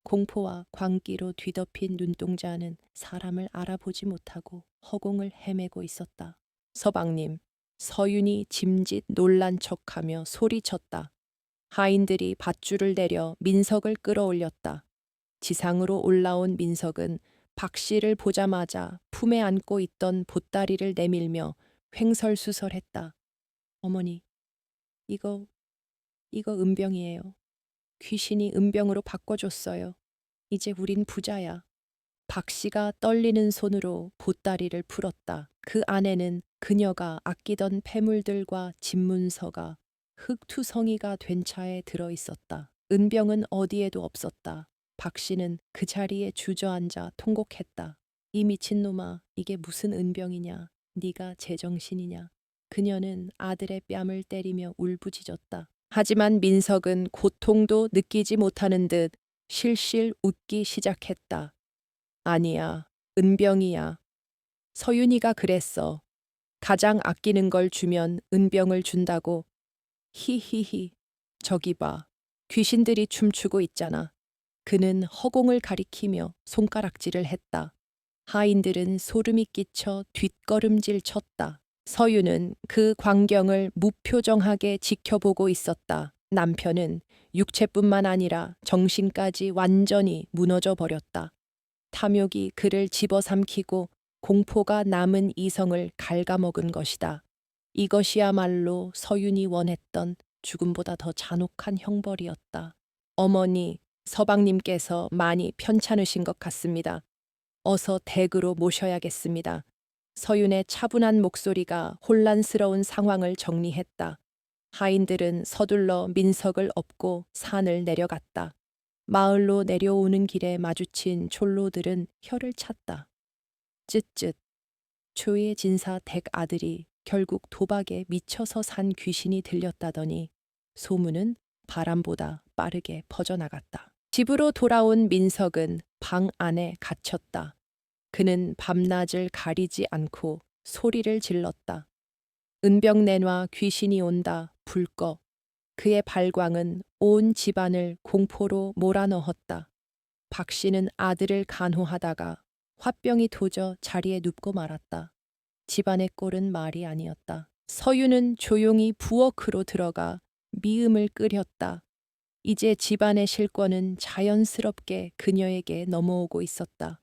S1: 공포와 광기로 뒤덮인 눈동자는 사람을 알아보지 못하고 허공을 헤매고 있었다. 서방님, 서윤이 짐짓 놀란 척하며 소리쳤다. 하인들이 밧줄을 내려 민석을 끌어올렸다. 지상으로 올라온 민석은 박 씨를 보자마자 품에 안고 있던 보따리를 내밀며 횡설수설했다. 어머니, 이거 은병이에요. 귀신이 은병으로 바꿔줬어요. 이제 우린 부자야. 박 씨가 떨리는 손으로 보따리를 풀었다. 그 안에는 그녀가 아끼던 폐물들과 집문서가 흙투성이가 된 차에 들어 있었다. 은병은 어디에도 없었다. 박 씨는 그 자리에 주저앉아 통곡했다. 이 미친놈아, 이게 무슨 은병이냐. 네가 제정신이냐. 그녀는 아들의 뺨을 때리며 울부짖었다. 하지만 민석은 고통도 느끼지 못하는 듯 실실 웃기 시작했다. 아니야, 은병이야. 서윤이가 그랬어. 가장 아끼는 걸 주면 은병을 준다고. 히히히. 저기 봐. 귀신들이 춤추고 있잖아. 그는 허공을 가리키며 손가락질을 했다. 하인들은 소름이 끼쳐 뒷걸음질 쳤다. 서윤은 그 광경을 무표정하게 지켜보고 있었다. 남편은 육체뿐만 아니라 정신까지 완전히 무너져 버렸다. 탐욕이 그를 집어삼키고 공포가 남은 이성을 갉아먹은 것이다. 이것이야말로 서윤이 원했던 죽음보다 더 잔혹한 형벌이었다. 어머니, 서방님께서 많이 편찮으신 것 같습니다. 어서 댁으로 모셔야겠습니다. 서윤의 차분한 목소리가 혼란스러운 상황을 정리했다. 하인들은 서둘러 민석을 업고 산을 내려갔다. 마을로 내려오는 길에 마주친 촐로들은 혀를 찼다. 쯧쯧. 초의 진사 댁 아들이 결국 도박에 미쳐서 산 귀신이 들렸다더니 소문은 바람보다 빠르게 퍼져나갔다. 집으로 돌아온 민석은 방 안에 갇혔다. 그는 밤낮을 가리지 않고 소리를 질렀다. 은병 내놔, 귀신이 온다. 불 꺼. 그의 발광은 온 집안을 공포로 몰아넣었다. 박 씨는 아들을 간호하다가 화병이 도져 자리에 눕고 말았다. 집안의 꼴은 말이 아니었다. 서유는 조용히 부엌으로 들어가 미음을 끓였다. 이제 집안의 실권은 자연스럽게 그녀에게 넘어오고 있었다.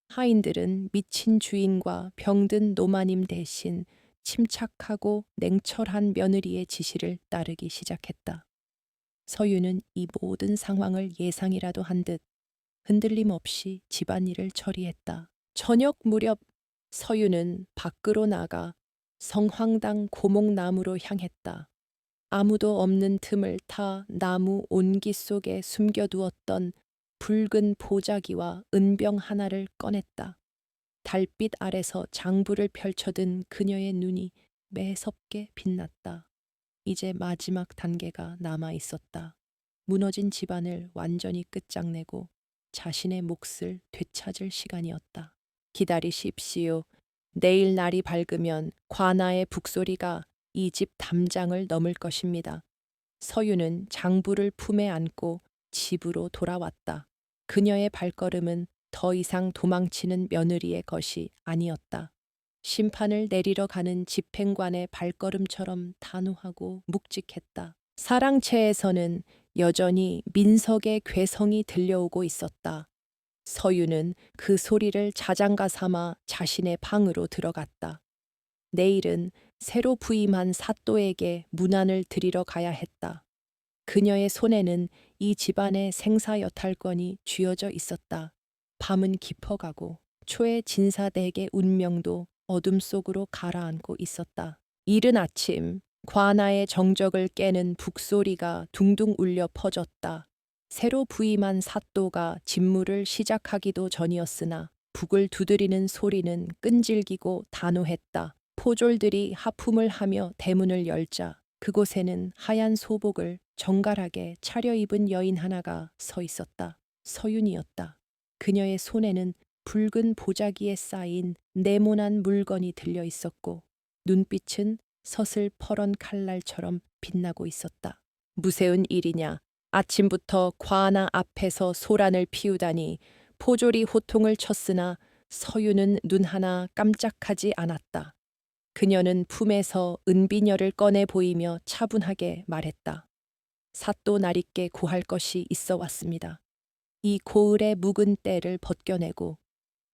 S1: 하인들은 미친 주인과 병든 노마님 대신 침착하고 냉철한 며느리의 지시를 따르기 시작했다. 서유는 이 모든 상황을 예상이라도 한 듯 흔들림 없이 집안일을 처리했다. 저녁 무렵 서유는 밖으로 나가 성황당 고목나무로 향했다. 아무도 없는 틈을 타 나무 온기 속에 숨겨두었던 붉은 보자기와 은병 하나를 꺼냈다. 달빛 아래서 장부를 펼쳐든 그녀의 눈이 매섭게 빛났다. 이제 마지막 단계가 남아 있었다. 무너진 집안을 완전히 끝장내고 자신의 몫을 되찾을 시간이었다. 기다리십시오. 내일 날이 밝으면 관아의 북소리가 이 집 담장을 넘을 것입니다. 서유는 장부를 품에 안고 집으로 돌아왔다. 그녀의 발걸음은 더 이상 도망치는 며느리의 것이 아니었다. 심판을 내리러 가는 집행관의 발걸음처럼 단호하고 묵직했다. 사랑채에서는 여전히 민석의 괴성이 들려오고 있었다. 서유는 그 소리를 자장가 삼아 자신의 방으로 들어갔다. 내일은 새로 부임한 사또에게 문안을 드리러 가야 했다. 그녀의 손에는 이 집안의 생사여탈권이 쥐어져 있었다. 밤은 깊어가고 초의 진사댁의 운명도 어둠 속으로 가라앉고 있었다. 이른 아침 관아의 정적을 깨는 북소리가 둥둥 울려 퍼졌다. 새로 부임한 사또가 직무를 시작하기도 전이었으나 북을 두드리는 소리는 끈질기고 단호했다. 포졸들이 하품을 하며 대문을 열자 그곳에는 하얀 소복을 정갈하게 차려입은 여인 하나가 서 있었다. 서윤이었다. 그녀의 손에는 붉은 보자기에 쌓인 네모난 물건이 들려 있었고 눈빛은 서슬퍼런 칼날처럼 빛나고 있었다. 무쇠운 일이냐. 아침부터 관아 앞에서 소란을 피우다니. 포졸이 호통을 쳤으나 서유는 눈 하나 깜짝하지 않았다. 그녀는 품에서 은비녀를 꺼내 보이며 차분하게 말했다. 사또 나리께 고할 것이 있어 왔습니다. 이 고을의 묵은 때를 벗겨내고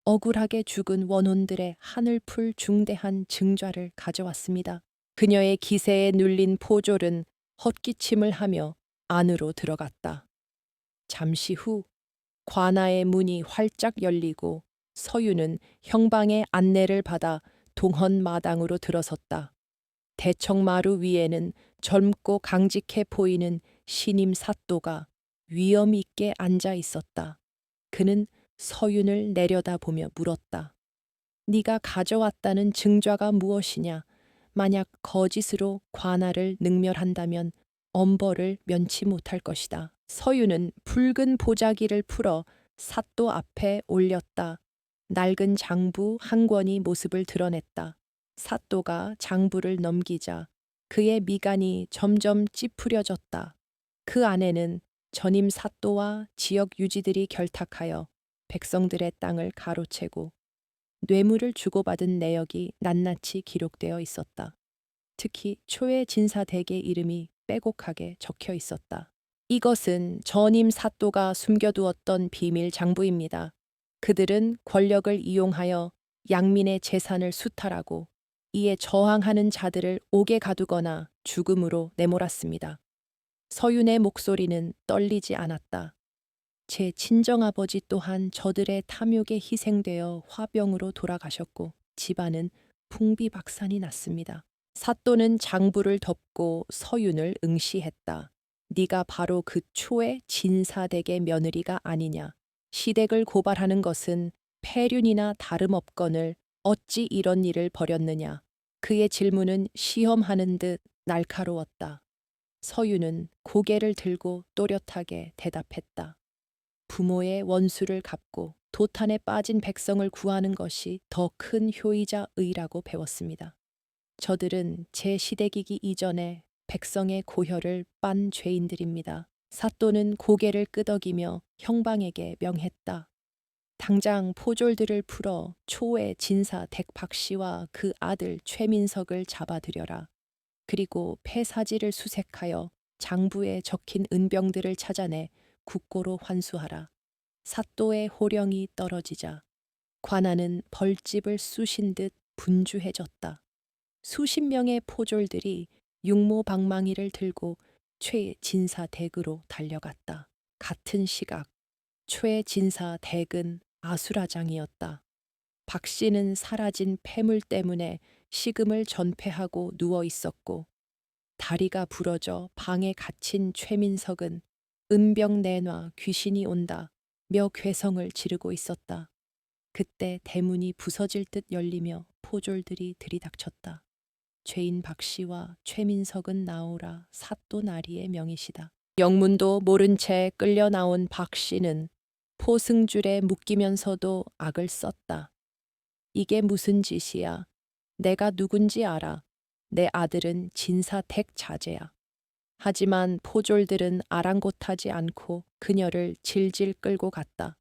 S1: 억울하게 죽은 원혼들의 하늘풀 중대한 증좌를 가져왔습니다. 그녀의 기세에 눌린 포졸은 헛기침을 하며 안으로 들어갔다. 잠시 후 관아의 문이 활짝 열리고 서유는 형방의 안내를 받아 동헌 마당으로 들어섰다. 대청마루 위에는 젊고 강직해 보이는 신임 사또가 위엄 있게 앉아 있었다. 그는 서윤을 내려다보며 물었다. 네가 가져왔다는 증좌가 무엇이냐? 만약 거짓으로 관아를 능멸한다면 엄벌을 면치 못할 것이다. 서윤은 붉은 보자기를 풀어 사또 앞에 올렸다. 낡은 장부 한 권이 모습을 드러냈다. 사또가 장부를 넘기자 그의 미간이 점점 찌푸려졌다. 그 안에는 전임 사또와 지역 유지들이 결탁하여 백성들의 땅을 가로채고 뇌물을 주고받은 내역이 낱낱이 기록되어 있었다. 특히 초의 진사댁의 이름이 빼곡하게 적혀 있었다. 이것은 전임 사또가 숨겨두었던 비밀 장부입니다. 그들은 권력을 이용하여 양민의 재산을 수탈하고 이에 저항하는 자들을 옥에 가두거나 죽음으로 내몰았습니다. 서윤의 목소리는 떨리지 않았다. 제 친정아버지 또한 저들의 탐욕에 희생되어 화병으로 돌아가셨고 집안은 풍비박산이 났습니다. 사또는 장부를 덮고 서윤을 응시했다. 네가 바로 그 초의 진사댁의 며느리가 아니냐. 시댁을 고발하는 것은 폐륜이나 다름없거늘 어찌 이런 일을 벌였느냐. 그의 질문은 시험하는 듯 날카로웠다. 서윤은 고개를 들고 또렷하게 대답했다. 부모의 원수를 갚고 도탄에 빠진 백성을 구하는 것이 더 큰 효이자 의라고 배웠습니다. 저들은 제 시댁이기 이전에 백성의 고혈을 빤 죄인들입니다. 사또는 고개를 끄덕이며 형방에게 명했다. 당장 포졸들을 풀어 초의 진사 덱박씨와 그 아들 최민석을 잡아들여라. 그리고 폐사지를 수색하여 장부에 적힌 은병들을 찾아내 국고로 환수하라. 사또의 호령이 떨어지자 관아는 벌집을 쑤신 듯 분주해졌다. 수십 명의 포졸들이 육모방망이를 들고 최진사 댁으로 달려갔다. 같은 시각 최진사 댁은 아수라장이었다. 박 씨는 사라진 폐물 때문에 식음을 전폐하고 누워 있었고 다리가 부러져 방에 갇힌 최민석은 은병 내놔 귀신이 온다 며 괴성을 지르고 있었다. 그때 대문이 부서질 듯 열리며 포졸들이 들이닥쳤다. 죄인 박 씨와 최민석은 나오라 사또 나리의 명이시다. 영문도 모른 채 끌려 나온 박 씨는 포승줄에 묶이면서도 악을 썼다. 이게 무슨 짓이야. 내가 누군지 알아. 내 아들은 진사택 자제야. 하지만 포졸들은 아랑곳하지 않고 그녀를 질질 끌고 갔다.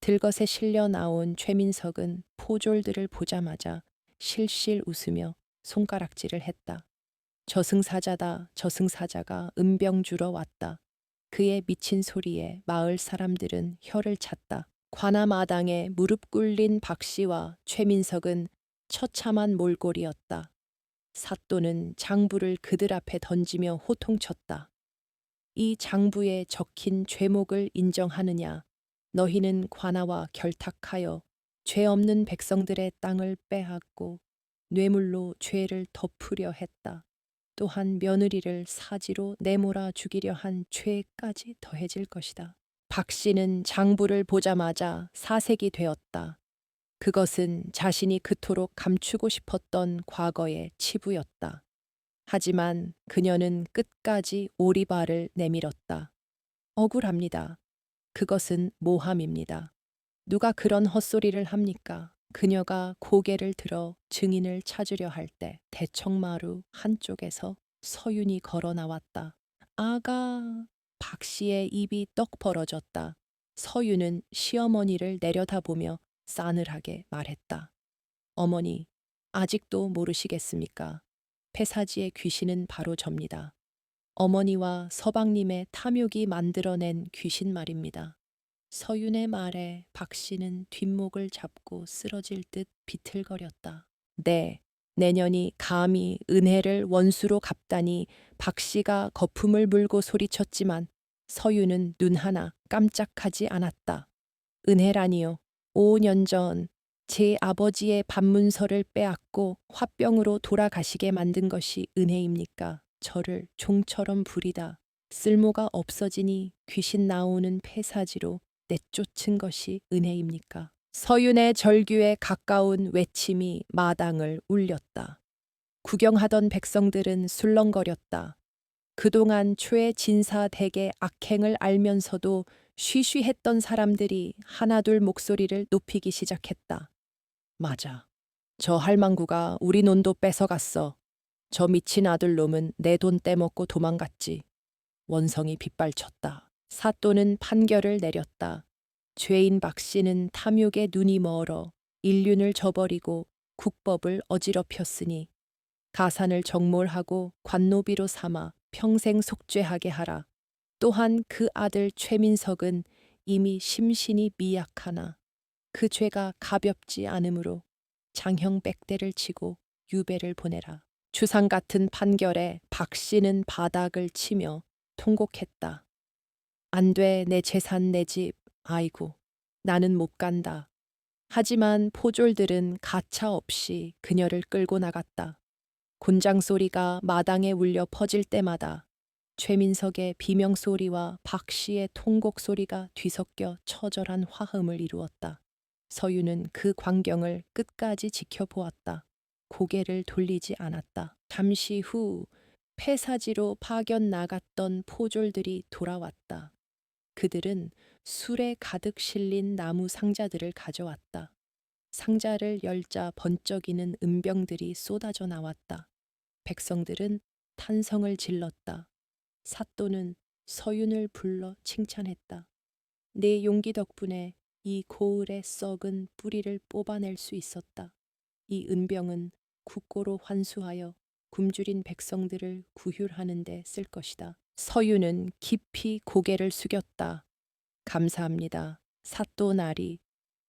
S1: 들것에 실려 나온 최민석은 포졸들을 보자마자 실실 웃으며 손가락질을 했다. 저승사자다. 저승사자가 은병 주러 왔다. 그의 미친 소리에 마을 사람들은 혀를 찼다. 관아마당에 무릎 꿇린 박 씨와 최민석은 처참한 몰골이었다. 사또는 장부를 그들 앞에 던지며 호통쳤다. 이 장부에 적힌 죄목을 인정하느냐? 너희는 관아와 결탁하여 죄 없는 백성들의 땅을 빼앗고 뇌물로 죄를 덮으려 했다. 또한 며느리를 사지로 내몰아 죽이려 한 죄까지 더해질 것이다. 박 씨는 장부를 보자마자 사색이 되었다. 그것은 자신이 그토록 감추고 싶었던 과거의 치부였다. 하지만 그녀는 끝까지 오리발을 내밀었다. 억울합니다. 그것은 모함입니다. 누가 그런 헛소리를 합니까? 그녀가 고개를 들어 증인을 찾으려 할 때 대청마루 한쪽에서 서윤이 걸어 나왔다. 아가. 박 씨의 입이 떡 벌어졌다. 서윤은 시어머니를 내려다보며 싸늘하게 말했다. 어머니, 아직도 모르시겠습니까? 폐사지의 귀신은 바로 접니다. 어머니와 서방님의 탐욕이 만들어낸 귀신 말입니다. 서윤의 말에 박 씨는 뒷목을 잡고 쓰러질 듯 비틀거렸다. 네, 내년이 감히 은혜를 원수로 갚다니. 박 씨가 거품을 물고 소리쳤지만 서윤은 눈 하나 깜짝하지 않았다. 은혜라니요. 5년 전 제 아버지의 반문서를 빼앗고 화병으로 돌아가시게 만든 것이 은혜입니까? 저를 종처럼 부리다 쓸모가 없어지니 귀신 나오는 폐사지로 내쫓은 것이 은혜입니까? 서윤의 절규에 가까운 외침이 마당을 울렸다. 구경하던 백성들은 술렁거렸다. 그동안 최진사댁의 악행을 알면서도 쉬쉬했던 사람들이 하나둘 목소리를 높이기 시작했다. 맞아. 저 할망구가 우리 논도 뺏어갔어. 저 미친 아들놈은 내 돈 떼먹고 도망갔지. 원성이 빗발쳤다. 사또는 판결을 내렸다. 죄인 박 씨는 탐욕에 눈이 멀어 인륜을 저버리고 국법을 어지럽혔으니 가산을 정몰하고 관노비로 삼아 평생 속죄하게 하라. 또한 그 아들 최민석은 이미 심신이 미약하나 그 죄가 가볍지 않으므로 장형 백대를 치고 유배를 보내라. 주상 같은 판결에 박 씨는 바닥을 치며 통곡했다. 안 돼, 내 재산, 내 집. 아이고, 나는 못 간다. 하지만 포졸들은 가차 없이 그녀를 끌고 나갔다. 곤장 소리가 마당에 울려 퍼질 때마다 최민석의 비명 소리와 박 씨의 통곡 소리가 뒤섞여 처절한 화음을 이루었다. 서윤은 그 광경을 끝까지 지켜보았다. 고개를 돌리지 않았다. 잠시 후 폐사지로 파견 나갔던 포졸들이 돌아왔다. 그들은 술에 가득 실린 나무 상자들을 가져왔다. 상자를 열자 번쩍이는 은병들이 쏟아져 나왔다. 백성들은 탄성을 질렀다. 사또는 서윤을 불러 칭찬했다. 내 용기 덕분에 이 고을의 썩은 뿌리를 뽑아낼 수 있었다. 이 은병은 국고로 환수하여 굶주린 백성들을 구휼하는 데 쓸 것이다. 서윤은 깊이 고개를 숙였다. 감사합니다. 사또 나리.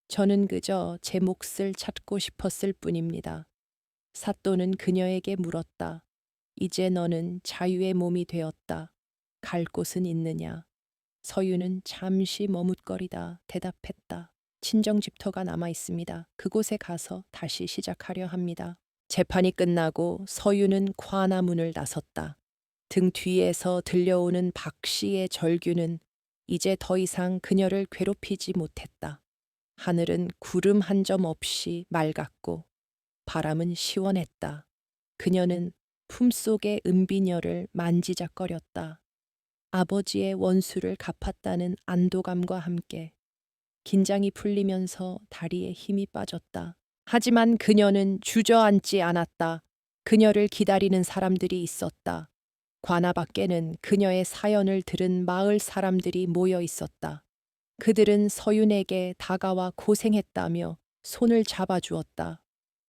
S1: 저는 그저 제 몫을 찾고 싶었을 뿐입니다. 사또는 그녀에게 물었다. 이제 너는 자유의 몸이 되었다. 갈 곳은 있느냐? 서유는 잠시 머뭇거리다 대답했다. 친정 집터가 남아 있습니다. 그곳에 가서 다시 시작하려 합니다. 재판이 끝나고 서유는 관아문을 나섰다. 등 뒤에서 들려오는 박 씨의 절규는 이제 더 이상 그녀를 괴롭히지 못했다. 하늘은 구름 한 점 없이 맑았고 바람은 시원했다. 그녀는 품속의 은비녀를 만지작거렸다. 아버지의 원수를 갚았다는 안도감과 함께 긴장이 풀리면서 다리에 힘이 빠졌다. 하지만 그녀는 주저앉지 않았다. 그녀를 기다리는 사람들이 있었다. 관아 밖에는 그녀의 사연을 들은 마을 사람들이 모여 있었다. 그들은 서윤에게 다가와 고생했다며 손을 잡아주었다.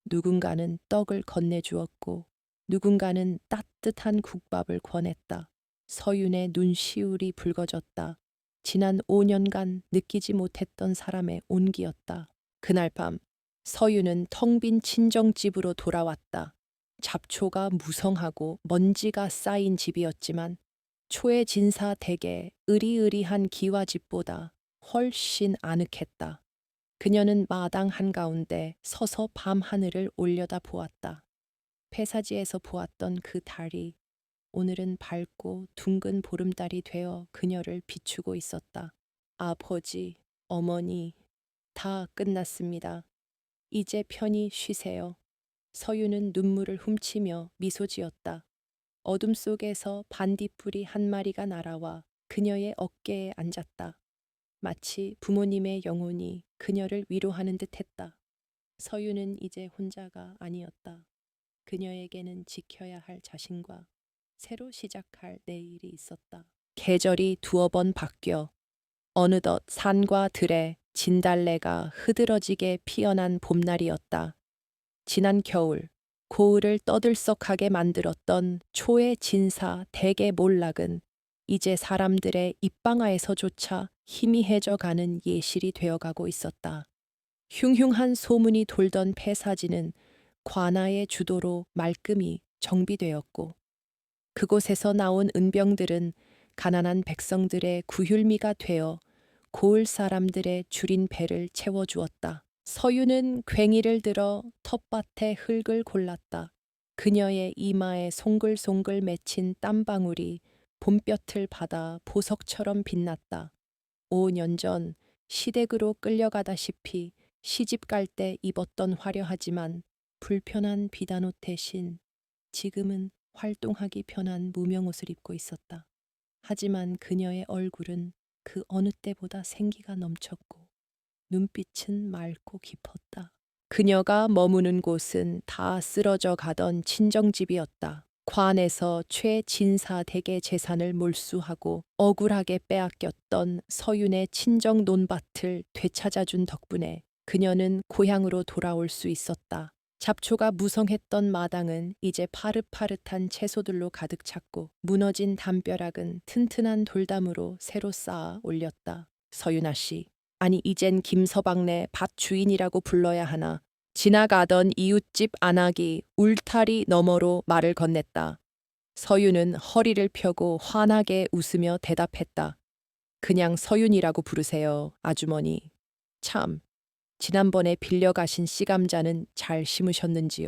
S1: 누군가는 떡을 건네주었고 누군가는 따뜻한 국밥을 권했다. 서윤의 눈시울이 붉어졌다. 지난 5년간 느끼지 못했던 사람의 온기였다. 그날 밤 서윤은 텅 빈 친정집으로 돌아왔다. 잡초가 무성하고 먼지가 쌓인 집이었지만 초의 진사 댁의 으리으리한 기와집보다 훨씬 아늑했다. 그녀는 마당 한가운데 서서 밤하늘을 올려다 보았다. 폐사지에서 보았던 그 달이 오늘은 밝고 둥근 보름달이 되어 그녀를 비추고 있었다. 아버지, 어머니, 다 끝났습니다. 이제 편히 쉬세요. 서유는 눈물을 훔치며 미소 지었다. 어둠 속에서 반딧불이 한 마리가 날아와 그녀의 어깨에 앉았다. 마치 부모님의 영혼이 그녀를 위로하는 듯 했다. 서유는 이제 혼자가 아니었다. 그녀에게는 지켜야 할 자신과 새로 시작할 내일이 있었다. 계절이 두어 번 바뀌어 어느덧 산과 들에 진달래가 흐드러지게 피어난 봄날이었다. 지난 겨울 고을을 떠들썩하게 만들었던 초의 진사 댁의 몰락은 이제 사람들의 입방아에서조차 희미해져 가는 예실이 되어가고 있었다. 흉흉한 소문이 돌던 폐사지는 관아의 주도로 말끔히 정비되었고 그곳에서 나온 은병들은 가난한 백성들의 구휼미가 되어 고을 사람들의 줄인 배를 채워주었다. 서유는 괭이를 들어 텃밭에 흙을 골랐다. 그녀의 이마에 송글송글 맺힌 땀방울이 봄볕을 받아 보석처럼 빛났다. 5년 전 시댁으로 끌려가다시피 시집 갈 때 입었던 화려하지만 불편한 비단옷 대신 지금은 활동하기 편한 무명옷을 입고 있었다. 하지만 그녀의 얼굴은 그 어느 때보다 생기가 넘쳤고 눈빛은 맑고 깊었다. 그녀가 머무는 곳은 다 쓰러져 가던 친정집이었다. 관에서 최진사 댁의 재산을 몰수하고 억울하게 빼앗겼던 서윤의 친정 논밭을 되찾아준 덕분에 그녀는 고향으로 돌아올 수 있었다. 잡초가 무성했던 마당은 이제 파릇파릇한 채소들로 가득 찼고 무너진 담벼락은 튼튼한 돌담으로 새로 쌓아 올렸다. 서윤아 씨, 아니 이젠 김서방네 밭 주인이라고 불러야 하나. 지나가던 이웃집 아낙이 울타리 너머로 말을 건넸다. 서윤은 허리를 펴고 환하게 웃으며 대답했다. 그냥 서윤이라고 부르세요, 아주머니. 참, 지난번에 빌려가신 씨감자는 잘 심으셨는지요?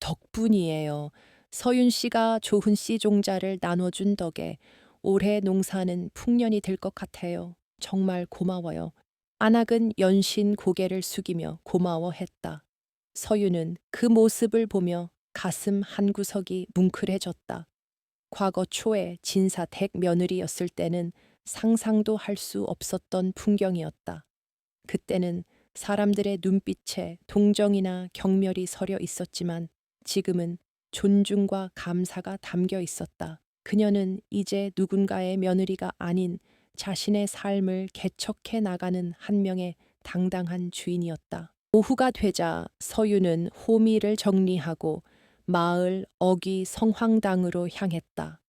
S1: 덕분이에요. 서윤 씨가 좋은 씨 종자를 나눠준 덕에 올해 농사는 풍년이 될 것 같아요. 정말 고마워요. 안악은 연신 고개를 숙이며 고마워했다. 서윤은 그 모습을 보며 가슴 한구석이 뭉클해졌다. 과거 초에 진사 댁 며느리였을 때는 상상도 할 수 없었던 풍경이었다. 그때는 사람들의 눈빛에 동정이나 경멸이 서려 있었지만 지금은 존중과 감사가 담겨 있었다. 그녀는 이제 누군가의 며느리가 아닌 자신의 삶을 개척해 나가는 한 명의 당당한 주인이었다. 오후가 되자 서유는 호미를 정리하고 마을 어귀 성황당으로 향했다.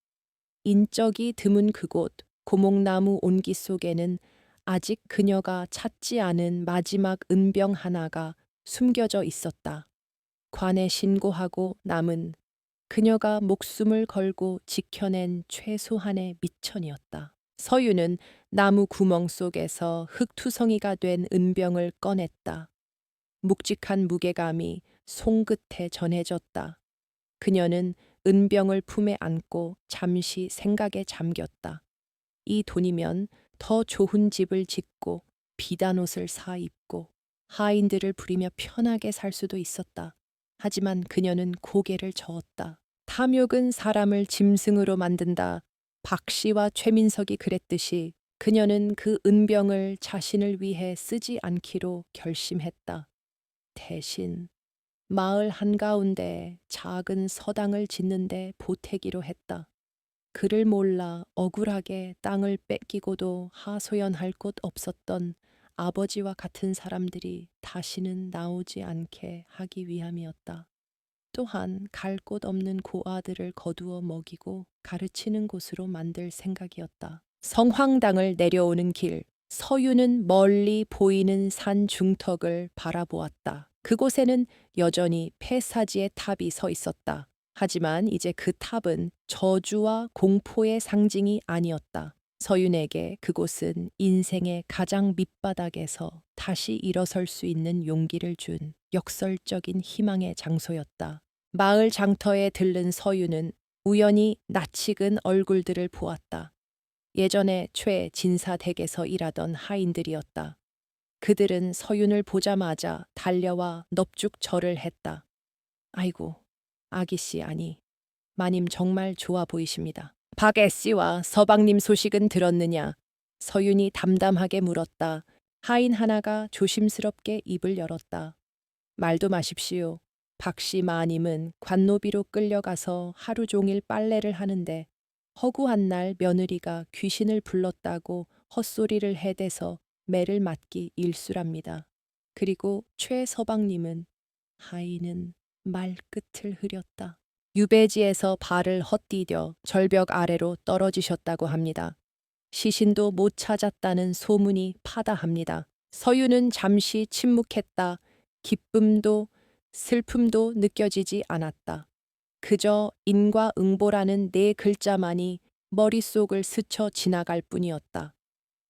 S1: 인적이 드문 그곳 고목나무 온기 속에는 아직 그녀가 찾지 않은 마지막 은병 하나가 숨겨져 있었다. 관에 신고하고 남은 그녀가 목숨을 걸고 지켜낸 최소한의 미천이었다. 서유는 나무 구멍 속에서 흙투성이가 된 은병을 꺼냈다. 묵직한 무게감이 손끝에 전해졌다. 그녀는 은병을 품에 안고 잠시 생각에 잠겼다. 이 돈이면 더 좋은 집을 짓고 비단 옷을 사 입고 하인들을 부리며 편하게 살 수도 있었다. 하지만 그녀는 고개를 저었다. 탐욕은 사람을 짐승으로 만든다. 박씨와 최민석이 그랬듯이 그녀는 그 은병을 자신을 위해 쓰지 않기로 결심했다. 대신 마을 한가운데 작은 서당을 짓는데 보태기로 했다. 그를 몰라 억울하게 땅을 뺏기고도 하소연할 곳 없었던 아버지와 같은 사람들이 다시는 나오지 않게 하기 위함이었다. 또한 갈 곳 없는 고아들을 거두어 먹이고 가르치는 곳으로 만들 생각이었다. 성황당을 내려오는 길, 서유는 멀리 보이는 산 중턱을 바라보았다. 그곳에는 여전히 폐사지의 탑이 서 있었다. 하지만 이제 그 탑은 저주와 공포의 상징이 아니었다. 서윤에게 그곳은 인생의 가장 밑바닥에서 다시 일어설 수 있는 용기를 준 역설적인 희망의 장소였다. 마을 장터에 들른 서윤은 우연히 낯익은 얼굴들을 보았다. 예전에 최진사댁에서 일하던 하인들이었다. 그들은 서윤을 보자마자 달려와 넙죽 절을 했다. 아이고, 아기씨 아니, 마님 정말 좋아 보이십니다. 박애씨와 서방님 소식은 들었느냐? 서윤이 담담하게 물었다. 하인 하나가 조심스럽게 입을 열었다. 말도 마십시오. 박씨 마님은 관노비로 끌려가서 하루 종일 빨래를 하는데 허구한 날 며느리가 귀신을 불렀다고 헛소리를 해대서 매를 맞기 일쑤랍니다. 그리고 최 서방님은 하인은 말끝을 흐렸다. 유배지에서 발을 헛디뎌 절벽 아래로 떨어지셨다고 합니다. 시신도 못 찾았다는 소문이 파다합니다. 서유는 잠시 침묵했다. 기쁨도 슬픔도 느껴지지 않았다. 그저 인과응보라는 네 글자만이 머릿속을 스쳐 지나갈 뿐이었다.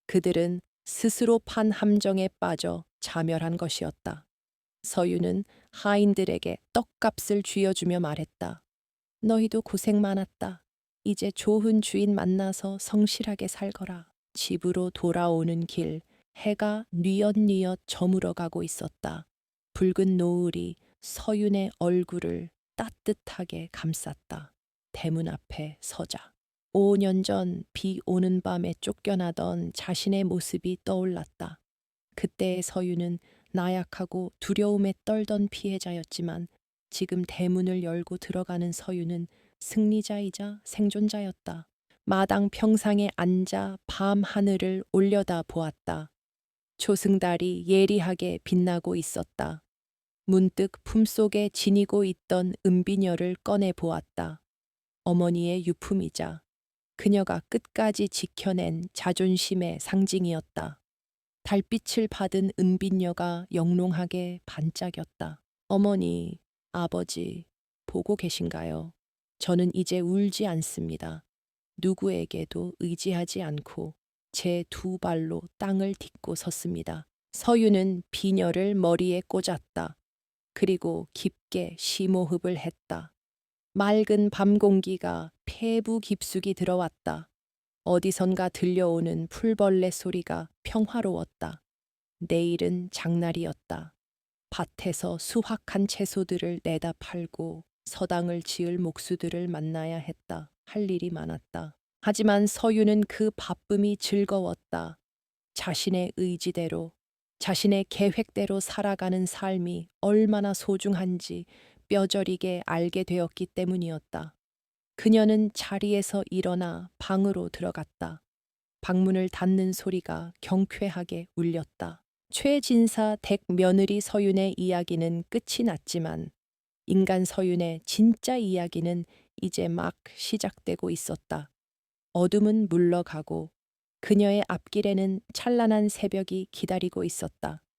S1: 그들은 스스로 판 함정에 빠져 자멸한 것이었다. 서유는 하인들에게 떡값을 쥐어주며 말했다. 너희도 고생 많았다. 이제 좋은 주인 만나서 성실하게 살거라. 집으로 돌아오는 길, 해가 뉘엿뉘엿 저물어 가고 있었다. 붉은 노을이 서윤의 얼굴을 따뜻하게 감쌌다. 대문 앞에 서자. 5년 전 비 오는 밤에 쫓겨나던 자신의 모습이 떠올랐다. 그때의 서윤은 나약하고 두려움에 떨던 피해자였지만 지금 대문을 열고 들어가는 서윤은 승리자이자 생존자였다. 마당 평상에 앉아 밤 하늘을 올려다 보았다. 초승달이 예리하게 빛나고 있었다. 문득 품속에 지니고 있던 은비녀를 꺼내 보았다. 어머니의 유품이자 그녀가 끝까지 지켜낸 자존심의 상징이었다. 달빛을 받은 은비녀가 영롱하게 반짝였다. 어머니, 아버지, 보고 계신가요? 저는 이제 울지 않습니다. 누구에게도 의지하지 않고 제 두 발로 땅을 딛고 섰습니다. 서유는 비녀를 머리에 꽂았다. 그리고 깊게 심호흡을 했다. 맑은 밤 공기가 폐부 깊숙이 들어왔다. 어디선가 들려오는 풀벌레 소리가 평화로웠다. 내일은 장날이었다. 밭에서 수확한 채소들을 내다 팔고 서당을 지을 목수들을 만나야 했다. 할 일이 많았다. 하지만 서유는 그 바쁨이 즐거웠다. 자신의 의지대로, 자신의 계획대로 살아가는 삶이 얼마나 소중한지 뼈저리게 알게 되었기 때문이었다. 그녀는 자리에서 일어나 방으로 들어갔다. 방문을 닫는 소리가 경쾌하게 울렸다. 최진사 댁 며느리 서윤의 이야기는 끝이 났지만 인간 서윤의 진짜 이야기는 이제 막 시작되고 있었다. 어둠은 물러가고 그녀의 앞길에는 찬란한 새벽이 기다리고 있었다.